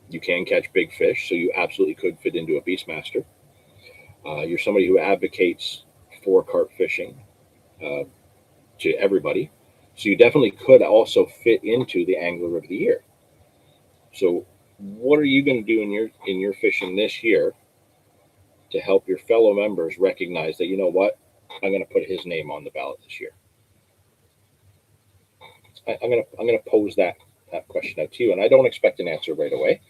you can catch big fish, so you absolutely could fit into a Beastmaster. You're somebody who advocates for carp fishing, uh, to everybody. So you definitely could also fit into the Angler of the Year. So what are you going to do in your fishing this year to help your fellow members recognize that, you know what, I'm going to put his name on the ballot this year? I'm going to pose that question out to you, and I don't expect an answer right away,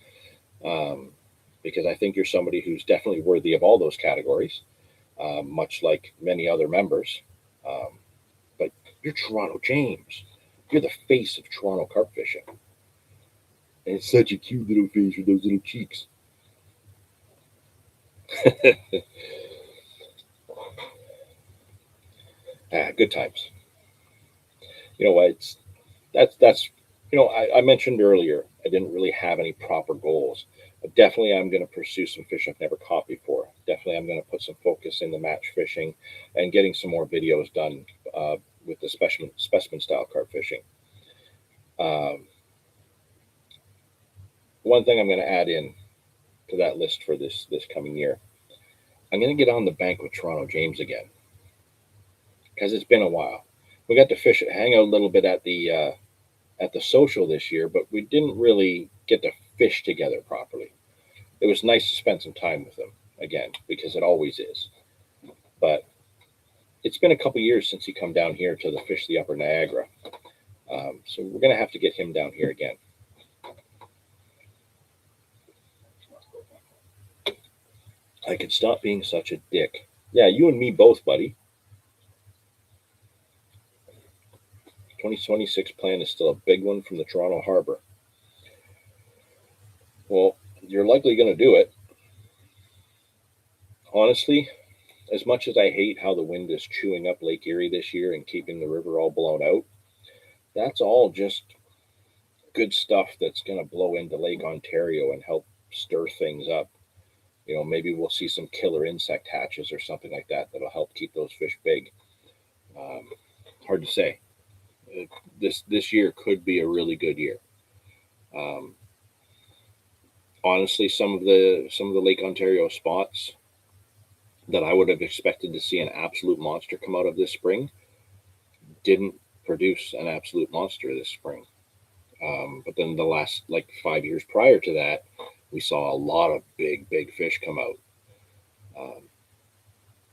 because I think you're somebody who's definitely worthy of all those categories, much like many other members. But you're Toronto James. You're the face of Toronto carp fishing. And it's such a cute little face with those little cheeks. Good times. You know what? That's I mentioned earlier I didn't really have any proper goals. But definitely, I'm going to pursue some fish I've never caught before. Definitely, I'm going to put some focus in the match fishing and getting some more videos done with the specimen style carp fishing. Um, One thing I'm going to add in to that list for this coming year, I'm going to get on the bank with Toronto James again, because it's been a while. We got to hang out a little bit at the social this year, but we didn't really get to fish together properly. It was nice to spend some time with him again, because it always is. But it's been a couple years since he come down here to the fish the Upper Niagara, so we're going to have to get him down here again. I could stop being such a dick. Yeah, you and me both, buddy. 2026 plan is still a big one from the Toronto Harbor. Well, you're likely going to do it. Honestly, as much as I hate how the wind is chewing up Lake Erie this year and keeping the river all blown out, that's all just good stuff that's going to blow into Lake Ontario and help stir things up. Maybe we'll see some killer insect hatches or something like that that'll help keep those fish big. Um, Hard to say. This year could be a really good year. Um, Honestly, some of the Lake Ontario spots that I would have expected to see an absolute monster come out of this spring didn't produce an absolute monster this spring. But then the last 5 years prior to that, we saw a lot of big fish come out. Um,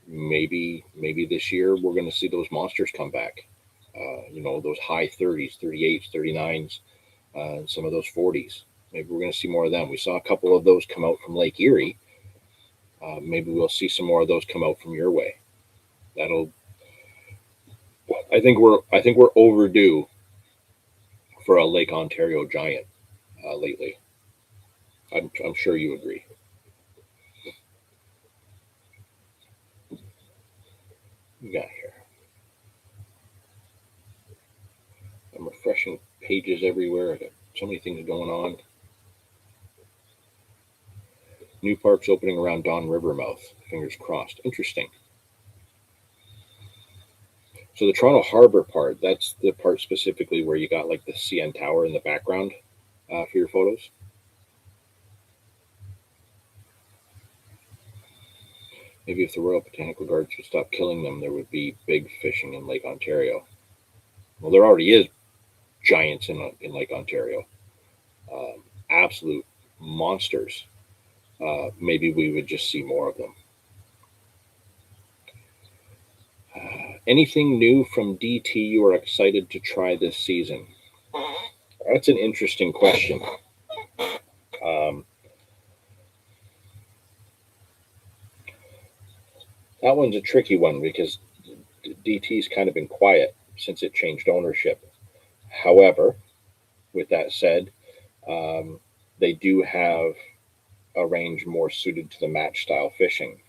maybe this year we're going to see those monsters come back. Those high 30s, 38s, 39s, some of those 40s. Maybe we're going to see more of them. We saw a couple of those come out from Lake Erie. Maybe we'll see some more of those come out from your way. That'll. I think we're overdue for a Lake Ontario giant lately. I'm sure you agree. We got here. I'm refreshing pages everywhere. I got so many things going on. New parks opening around Don River mouth. Fingers crossed. Interesting. So the Toronto Harbor part, that's the part specifically where you got the CN Tower in the background for your photos. Maybe if the Royal Botanical Gardens would stop killing them, there would be big fishing in Lake Ontario. Well, there already is giants in Lake Ontario. Absolute monsters. Maybe we would just see more of them. Anything new from DT you are excited to try this season? That's an interesting question. That one's a tricky one because DT's kind of been quiet since it changed ownership. However, with that said, they do have a range more suited to the match style fishing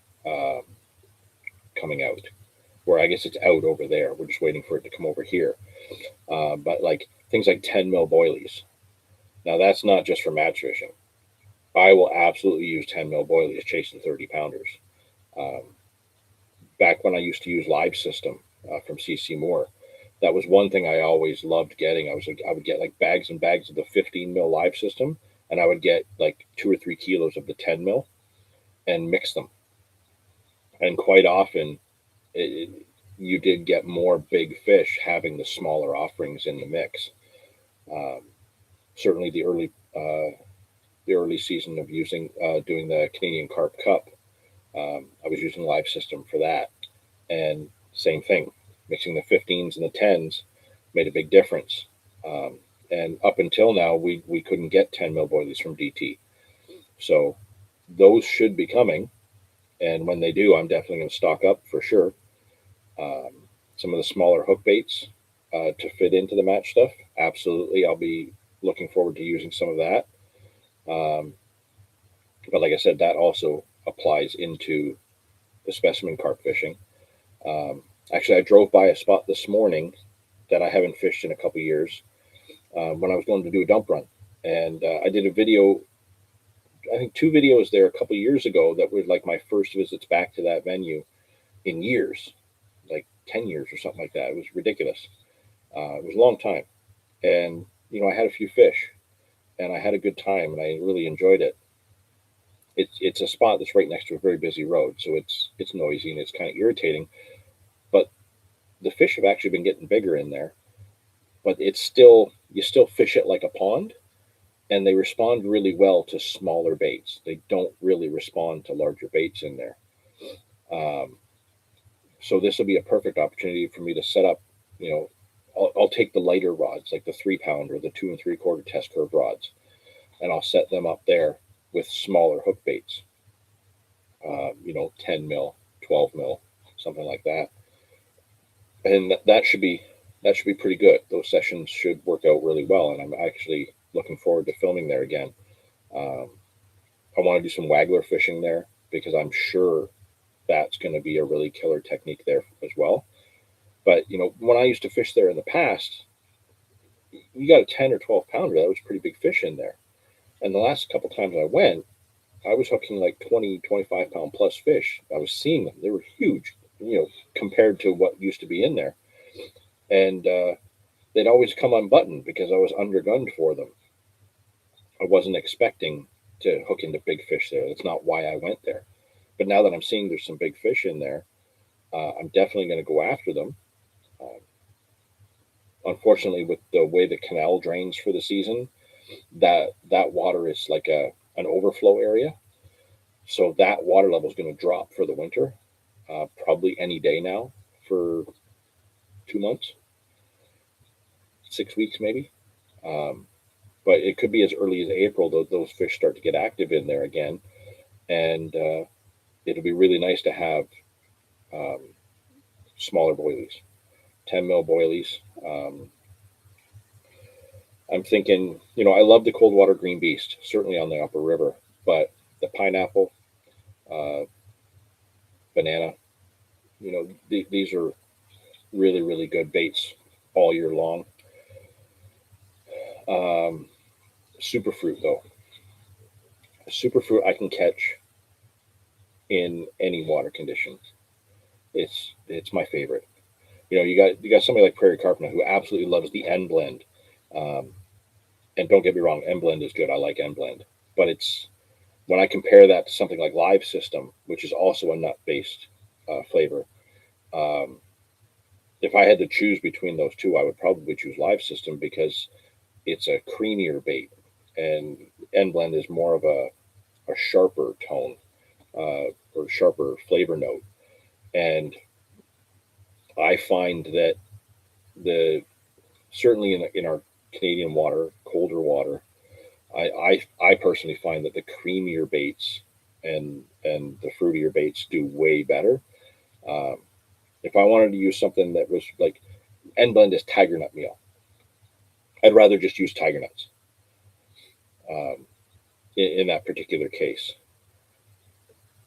coming out. Where I guess it's out over there. We're just waiting for it to come over here. But things like 10 mil boilies. Now that's not just for match fishing. I will absolutely use 10 mil boilies chasing 30 pounders. Um, Back when I used to use Live System from CC Moore, that was one thing I always loved getting. I would get bags and bags of the 15 mil Live System, and I would get 2 or 3 kilos of the 10 mil and mix them. And quite often, you did get more big fish having the smaller offerings in the mix. Um, Certainly, the early the early season of doing the Canadian Carp Cup. I was using Live System for that, and same thing, mixing the 15s and the 10s made a big difference. Um, and up until now, we couldn't get 10 mil boilies from DT, so those should be coming. And when they do, I'm definitely going to stock up for sure. Um, some of the smaller hook baits to fit into the match stuff, absolutely. I'll be looking forward to using some of that. Um, but like I said, that also applies into the specimen carp fishing. Um, Actually, I drove by a spot this morning that I haven't fished in a couple years when I was going to do a dump run. And I did a video, I think 2 videos there a couple years ago that were like my first visits back to that venue in years, like 10 years or something like that. It was ridiculous. It was a long time. And, I had a few fish and I had a good time and I really enjoyed it. It's a spot that's right next to a very busy road, so it's noisy and it's kind of irritating. But the fish have actually been getting bigger in there. But it's still you still fish it like a pond, and they respond really well to smaller baits. They don't really respond to larger baits in there. Um, so this will be a perfect opportunity for me to set up. You know, I'll take the lighter rods, like the 3 pound or the 2 3/4 test curve rods, and I'll set them up there with smaller hook baits. 10 mil, 12 mil, something like that, and that should be pretty good. Those sessions should work out really well, and I'm actually looking forward to filming there again. Um, I want to do some waggler fishing there because I'm sure that's going to be a really killer technique there as well. But when I used to fish there in the past, you got a 10 or 12 pounder. That was pretty big fish in there. And the last couple times I went, I was hooking like 20, 25 pound plus fish. I was seeing them. They were huge, compared to what used to be in there. And they'd always come unbuttoned because I was undergunned for them. I wasn't expecting to hook into big fish there. That's not why I went there. But now that I'm seeing there's some big fish in there, I'm definitely going to go after them. Uh, Unfortunately, with the way the canal drains for the season, that water is like an overflow area. So that water level is going to drop for the winter, probably any day now for 2 months, 6 weeks maybe. Um, but it could be as early as April that those fish start to get active in there again, and it'll be really nice to have um, smaller boilies, 10 mil boilies. I'm thinking, I love the cold water green beast, certainly on the upper river, but the pineapple, uh, banana, these are really, really good baits all year long. Um, Superfruit, though, superfruit I can catch in any water conditions. It's my favorite. You got somebody like Prairie Carpenter who absolutely loves the N blend. Um, and don't get me wrong, N blend is good. I like N blend, but it's when I compare that to something like Live System, which is also a nut based flavor. Um, if I had to choose between those two, I would probably choose Live System because it's a creamier bait, and N blend is more of a sharper tone or sharper flavor note. And I find that the certainly in our Canadian water, colder water, I personally find that the creamier baits and the fruitier baits do way better. Um, if I wanted to use something that was like N blend is tiger nut meal, I'd rather just use tiger nuts um, in that particular case.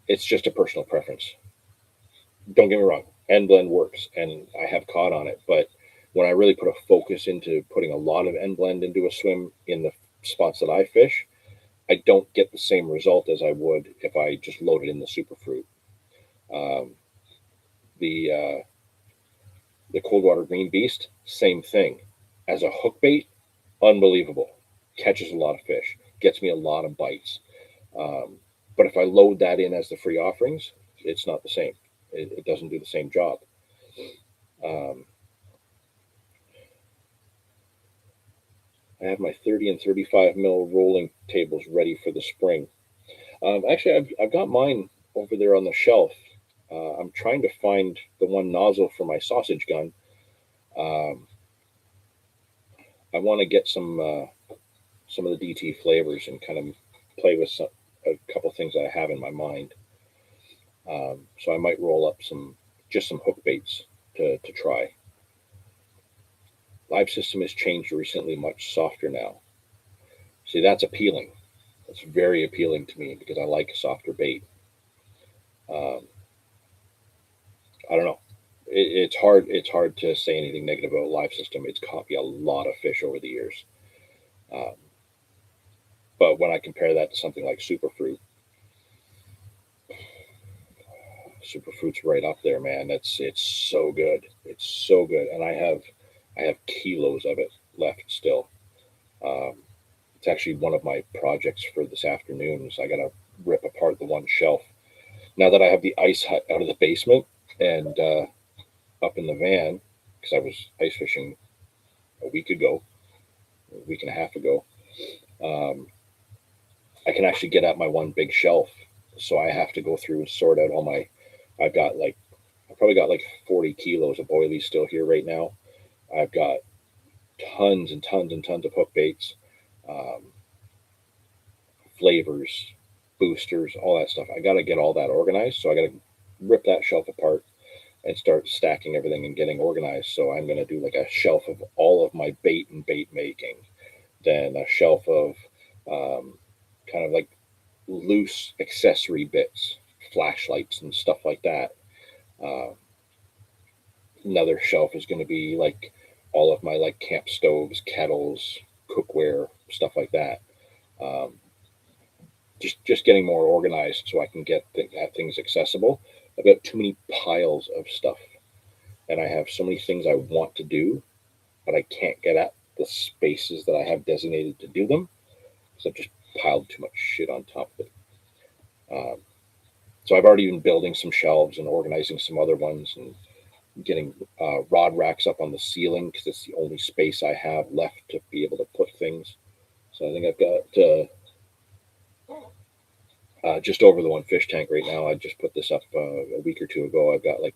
It's just a personal preference. Don't get me wrong, N blend works, and I have caught on it. But when I really put a focus into putting a lot of N blend into a swim in the spots that I fish, I don't get the same result as I would if I just loaded in the superfruit. Um, the the cold water green beast, same thing. As a hook bait, unbelievable. Catches a lot of fish, gets me a lot of bites. Um, but if I load that in as the free offerings, it's not the same. It doesn't do the same job. Um, I have my 30 and 35 mil rolling tables ready for the spring. Actually, I've got mine over there on the shelf. I'm trying to find the one nozzle for my sausage gun. Um, I want to get some of the DT flavors and kind of play with a couple things that I have in my mind. So I might roll up some hook baits to try. Live system has changed recently, much softer now. See, that's appealing. That's very appealing to me because I like softer bait. Um, I don't know. It's hard. It's hard to say anything negative about live system. It's caught me a lot of fish over the years. Um, but when I compare that to something like superfruit's right up there, man. It's so good. It's so good, and I have kilos of it left still. Um, it's actually one of my projects for this afternoon. Is I gotta rip apart the one shelf now that I have the ice hut out of the basement and up in the van because I was ice fishing a week and a half ago. Um, I can actually get at my one big shelf, so I have to go through and sort out all my. I've got like I probably got like 40 kilos of boilies still here right now. I've got tons and tons and tons of hook baits, um, flavors, boosters, all that stuff. I got to get all that organized. So I got to rip that shelf apart and start stacking everything and getting organized. So I'm going to do like a shelf of all of my bait and bait making, then a shelf of um, kind of like loose accessory bits, flashlights and stuff like that. Uh, Another shelf is going to be like all of my like camp stoves, kettles, cookware, stuff like that. Um, just getting more organized so I can get things accessible. I've got too many piles of stuff, and I have so many things I want to do, but I can't get at the spaces that I have designated to do them because I've just piled too much shit on top of it. Um, so I've already been building some shelves and organizing some other ones and getting rod racks up on the ceiling because it's the only space I have left to be able to put things. So I think I've got just over the one fish tank right now. I just put this up a week or two ago. I've got like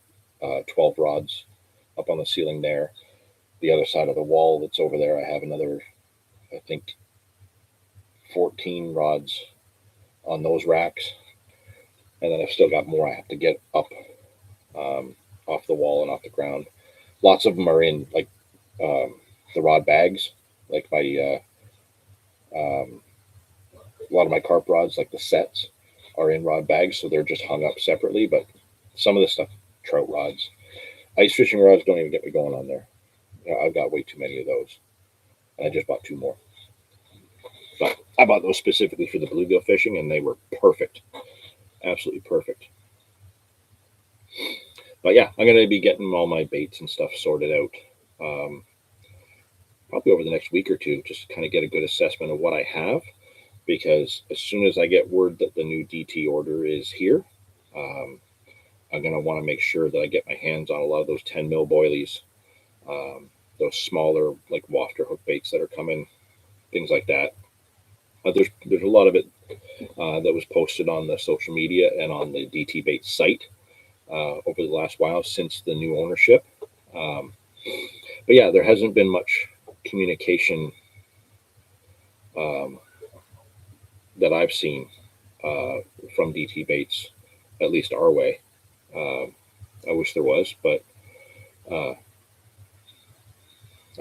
12 rods up on the ceiling there. The other side of the wall that's over there, I have another, I think, 14 rods on those racks. And then I've still got more I have to get up off the wall and off the ground. Lots of them are in like um, the rod bags, like my a lot of my carp rods, like the sets, are in rod bags, so they're just hung up separately. But some of the stuff, trout rods, ice fishing rods, don't even get me going on there. I've got way too many of those, and I just bought two more. But I bought those specifically for the bluegill fishing, and they were perfect, absolutely perfect. But yeah, I'm going to be getting all my baits and stuff sorted out. Probably over the next week or two, just to kind of get a good assessment of what I have. Because as soon as I get word that the new DT order is here, um, I'm going to want to make sure that I get my hands on a lot of those 10 mil boilies, those smaller like wafter hook baits that are coming, things like that. There's a lot of it that was posted on the social media and on the DT bait site over the last while since the new ownership. Um, but yeah, there hasn't been much communication um, that I've seen uh, from DT baits, at least our way. Uh, I wish there was, but uh,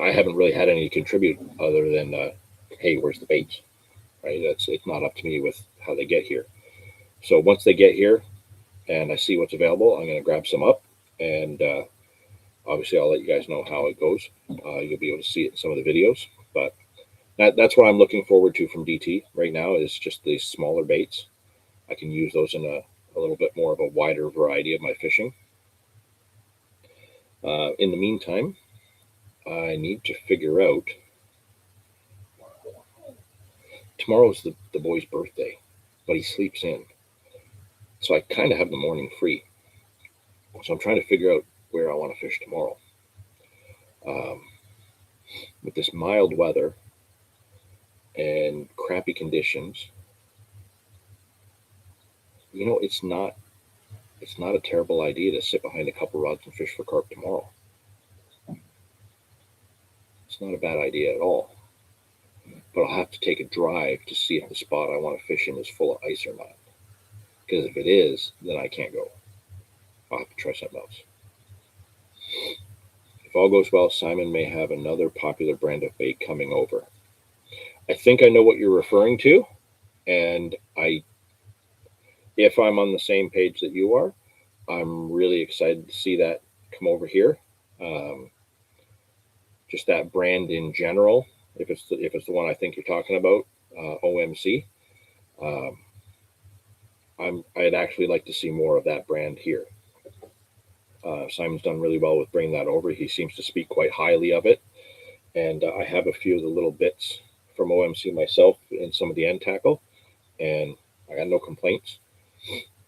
I haven't really had any to contribute other than, hey, where's the baits? Right? It's not up to me with how they get here. So once they get here and I see what's available, I'm going to grab some up, and obviously I'll let you guys know how it goes. You'll be able to see it in some of the videos, but that's what I'm looking forward to from DT right now is just these smaller baits. I can use those in a little bit more of a wider variety of my fishing. In the meantime, I need to figure out. Tomorrow's the boy's birthday, but he sleeps in. So I kind of have the morning free. So I'm trying to figure out where I want to fish tomorrow. Um, with this mild weather, and crappy conditions, you know, it's not a terrible idea to sit behind a couple rods and fish for carp tomorrow. It's not a bad idea at all. But I'll have to take a drive to see if the spot I want to fish in is full of ice or not. Because if it is, then I can't go. I'll have to try something else. If all goes well, Simon may have another popular brand of bait coming over. I think I know what you're referring to, and if I'm on the same page that you are, I'm really excited to see that come over here. Um, just that brand in general, if it's the one I think you're talking about, OMC. Um, I'd actually like to see more of that brand here. Simon's done really well with bringing that over. He seems to speak quite highly of it, and I have a few of the little bits from OMC myself in some of the end tackle, and I got no complaints.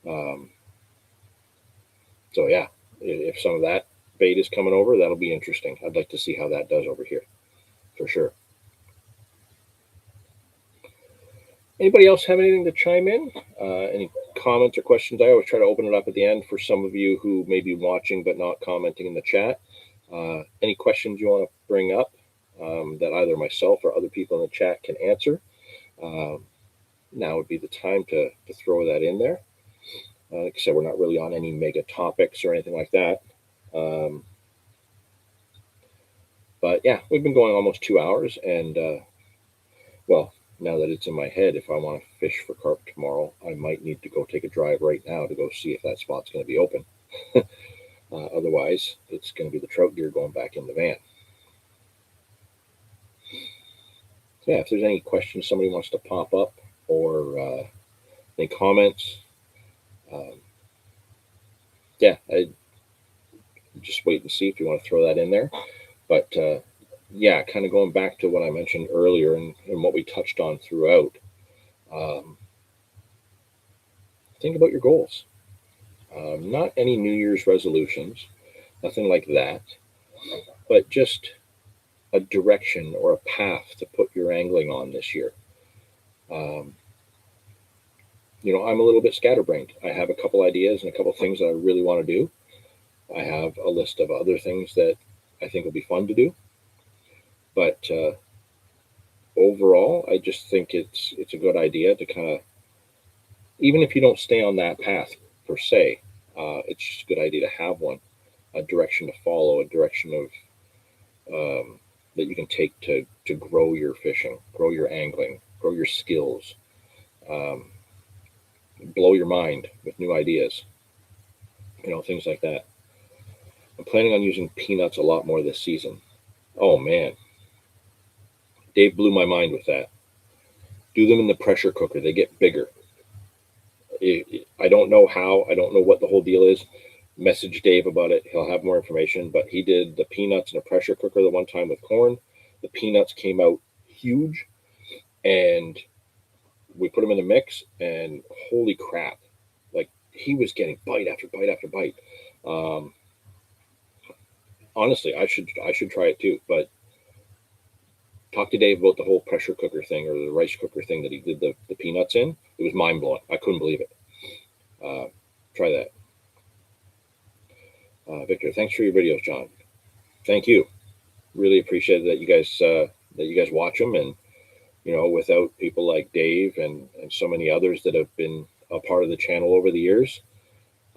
Um, so yeah, if some of that bait is coming over, that'll be interesting. I'd like to see how that does over here, for sure. Anybody else have anything to chime in? Any comments or questions? I always try to open it up at the end for some of you who may be watching but not commenting in the chat. Any questions you want to bring up that either myself or other people in the chat can answer? Now would be the time to throw that in there. Like I said, we're not really on any mega topics or anything like that. But yeah, we've been going almost 2 hours, and well, now that it's in my head, if I want to fish for carp tomorrow, I might need to go take a drive right now to go see if that spot's going to be open. Otherwise, it's going to be the trout gear going back in the van. So yeah, if there's any questions somebody wants to pop up or any comments, yeah, I just wait and see if you want to throw that in there. But yeah, kind of going back to what I mentioned earlier and what we touched on throughout. Think about your goals. Not any New Year's resolutions, nothing like that, but just a direction or a path to put your angling on this year. You know, I'm a little bit scatterbrained. I have a couple ideas and a couple things that I really want to do. I have a list of other things that I think will be fun to do. But overall, I just think it's a good idea to kind of, even if you don't stay on that path per se, it's just a good idea to have one, a direction to follow, a direction of that you can take to grow your fishing, grow your angling, grow your skills, blow your mind with new ideas, you know, things like that. I'm planning on using peanuts a lot more this season. Oh man, Dave blew my mind with that. Do them in the pressure cooker; they get bigger. I don't know how. I don't know what the whole deal is. Message Dave about it. He'll have more information. But he did the peanuts in a pressure cooker the one time with corn. The peanuts came out huge, and we put them in the mix. And holy crap! Like he was getting bite after bite after bite. Honestly, I should try it too. But talk to Dave about the whole pressure cooker thing or the rice cooker thing that he did the peanuts in. It was mind blowing. I couldn't believe it. Try that. Victor, thanks for your videos, John. Thank you. Really appreciate that you guys watch them, and you know, without people like Dave and so many others that have been a part of the channel over the years,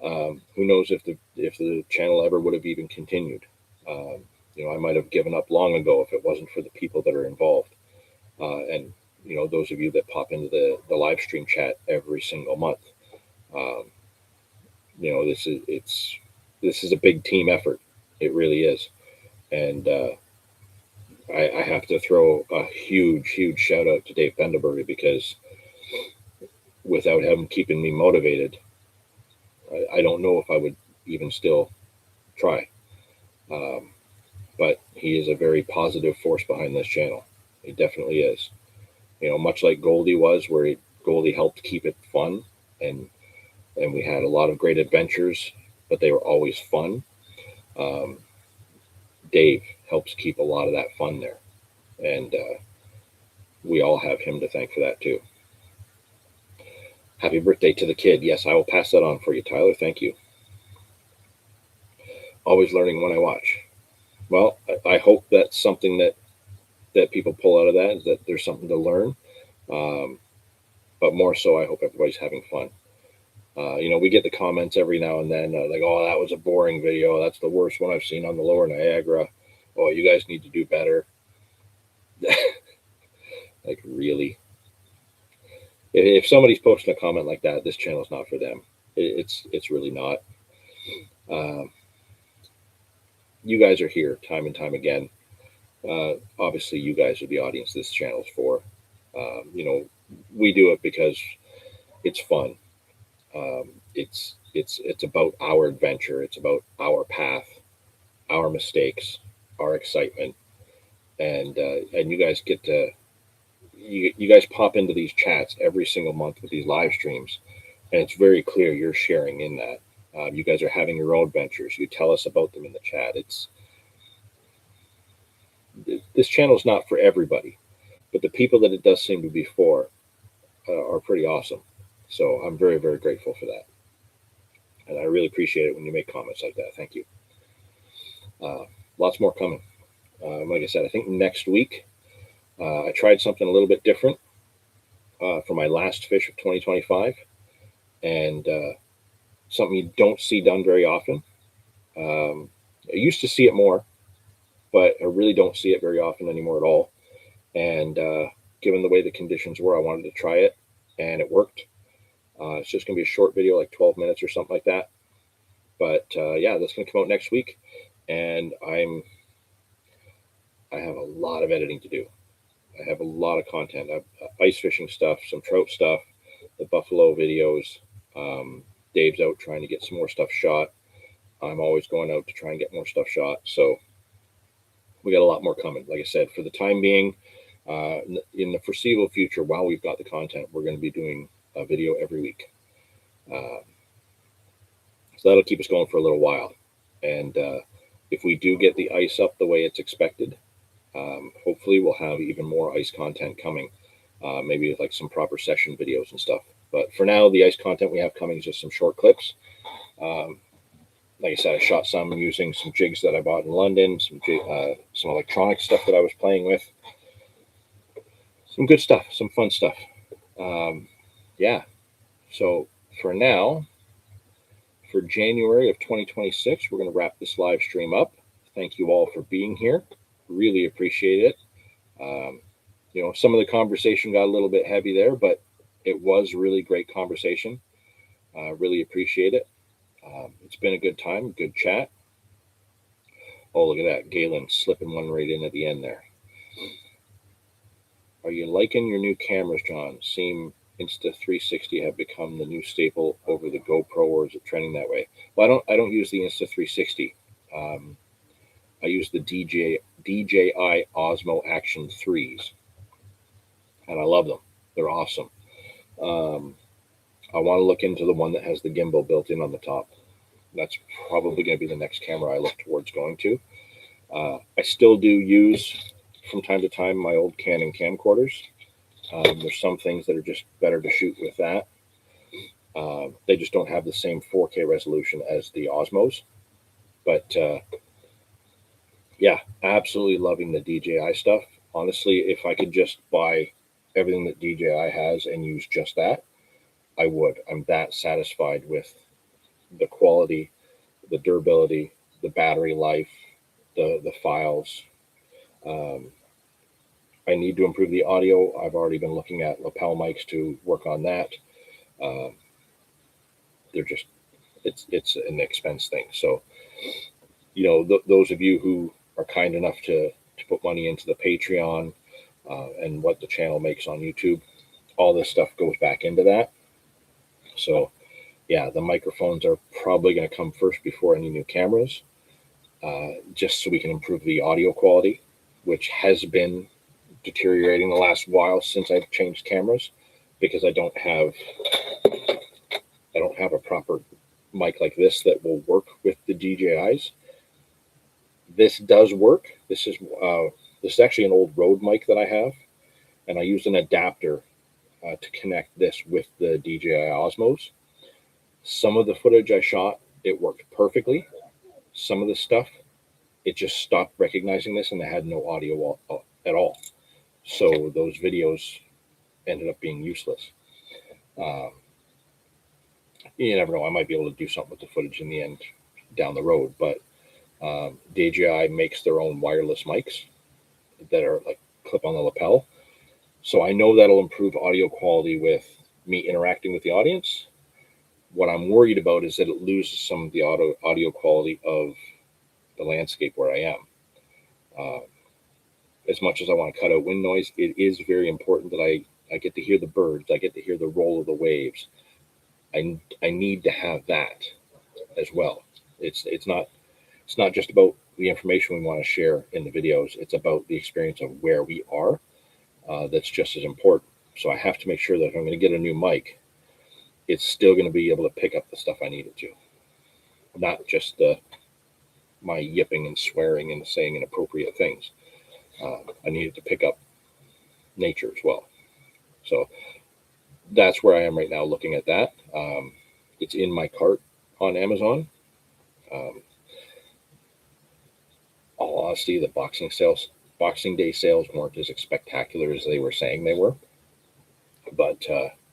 who knows if the channel ever would have even continued. You know, I might have given up long ago if it wasn't for the people that are involved, and you know, those of you that pop into the live stream chat every single month. You know, this is a big team effort. It really is, and I have to throw a huge shout out to Dave Pendelbury, because without him keeping me motivated, I don't know if I would even still try. But he is a very positive force behind this channel. He definitely is. You know, much like Goldie was, where Goldie helped keep it fun, and we had a lot of great adventures, but they were always fun. Dave helps keep a lot of that fun there, and we all have him to thank for that too. Happy birthday to the kid. Yes, I will pass that on for you, Tyler. Thank you. Always learning when I watch. Well, I hope that's something that people pull out of that, is that there's something to learn. But more so, I hope everybody's having fun. We get the comments every now and then, like, oh, that was a boring video. That's the worst one I've seen on the Lower Niagara. Oh, you guys need to do better. Like, really? If somebody's posting a comment like that, this channel's not for them. It's really not. You guys are here time and time again. Obviously, you guys are the audience this channel's for. We do it because it's fun. It's about our adventure. It's about our path, our mistakes, our excitement, and you guys get to you guys pop into these chats every single month with these live streams, and it's very clear you're sharing in that. You guys are having your own adventures. You tell us about them in the chat. This channel is not for everybody, but the people that it does seem to be for are pretty awesome. So I'm very, very grateful for that. And I really appreciate it when you make comments like that. Thank you. Lots more coming. Like I said, I think next week I tried something a little bit different for my last fish of 2025, and something you don't see done very often. I used to see it more, but I really don't see it very often anymore at all. And given the way the conditions were, I wanted to try it, and it worked. It's just going to be a short video, like 12 minutes or something like that. But yeah, that's going to come out next week, and I have a lot of editing to do. I have a lot of content. I have ice fishing stuff, some trout stuff, the buffalo videos. Dave's out trying to get some more stuff shot. I'm always going out to try and get more stuff shot. So we got a lot more coming. Like I said, for the time being, in the foreseeable future, while we've got the content, we're going to be doing a video every week. So that'll keep us going for a little while. And if we do get the ice up the way it's expected, hopefully we'll have even more ice content coming, maybe like some proper session videos and stuff. But for now, the ice content we have coming is just some short clips. Like I said, I shot some using some jigs that I bought in London, some electronic stuff that I was playing with. Some good stuff, some fun stuff. Yeah. So for now, for January of 2026, we're going to wrap this live stream up. Thank you all for being here. Really appreciate it. Some of the conversation got a little bit heavy there, but it was really great conversation. Really appreciate it. It's been a good time, good chat. Oh, look at that. Galen slipping one right in at the end there. Are you liking your new cameras, John? Seem Insta360 have become the new staple over the GoPro, or is it trending that way? Well, I don't use the Insta360. I use the DJI Osmo Action 3s, and I love them. They're awesome. I want to look into the one that has the gimbal built in on the top. That's probably going to be the next camera I look towards going to. I still do use, from time to time, my old Canon camcorders. There's some things that are just better to shoot with that. They just don't have the same 4K resolution as the Osmos. But yeah, absolutely loving the DJI stuff. Honestly, if I could just buy everything that DJI has and use just that, I would. I'm that satisfied with the quality, the durability, the battery life, the files. I need to improve the audio. I've already been looking at lapel mics to work on that. They're just, it's an expense thing. So, those of you who are kind enough to put money into the Patreon and what the channel makes on YouTube, all this stuff goes back into that. So yeah, the microphones are probably going to come first before any new cameras, just so we can improve the audio quality, which has been deteriorating the last while since I've changed cameras, because I don't have a proper mic like this that will work with the DJIs. This does work. This is actually an old Rode mic that I have, and I used an adapter to connect this with the DJI Osmos. Some of the footage I shot, it worked perfectly. Some of the stuff, it just stopped recognizing this, and they had no audio at all. So those videos ended up being useless. Um, you never know. I might be able to do something with the footage in the end down the road. But DJI makes their own wireless mics that are like clip on the lapel. So I know that'll improve audio quality with me interacting with the audience. What I'm worried about is that it loses some of the audio quality of the landscape where I am. Uh, as much as I want to cut out wind noise, it is very important that I get to hear the birds. I get to hear the roll of the waves. I need to have that as well. It's not just about the information we want to share in the videos. It's about the experience of where we are. That's just as important. So I have to make sure that if I'm going to get a new mic, it's still going to be able to pick up the stuff I need it to, not just my yipping and swearing and saying inappropriate things. I need it to pick up nature as well. So that's where I am right now looking at that. It's in my cart on Amazon. All honesty, the Boxing Day sales weren't as spectacular as they were saying they were. But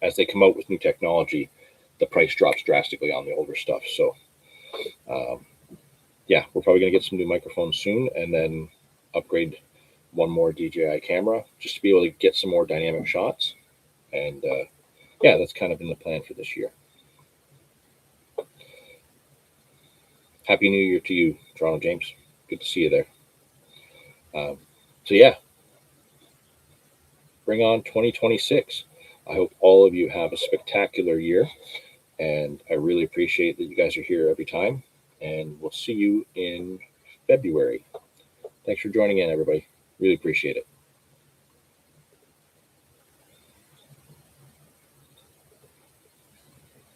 as they come out with new technology, the price drops drastically on the older stuff. So, yeah, we're probably going to get some new microphones soon, and then upgrade one more DJI camera just to be able to get some more dynamic shots. And yeah, that's kind of been the plan for this year. Happy New Year to you, Toronto James. Good to see you there. So yeah, bring on 2026. I hope all of you have a spectacular year, and I really appreciate that you guys are here every time. And we'll see you in February. Thanks for joining in, everybody. Really appreciate it.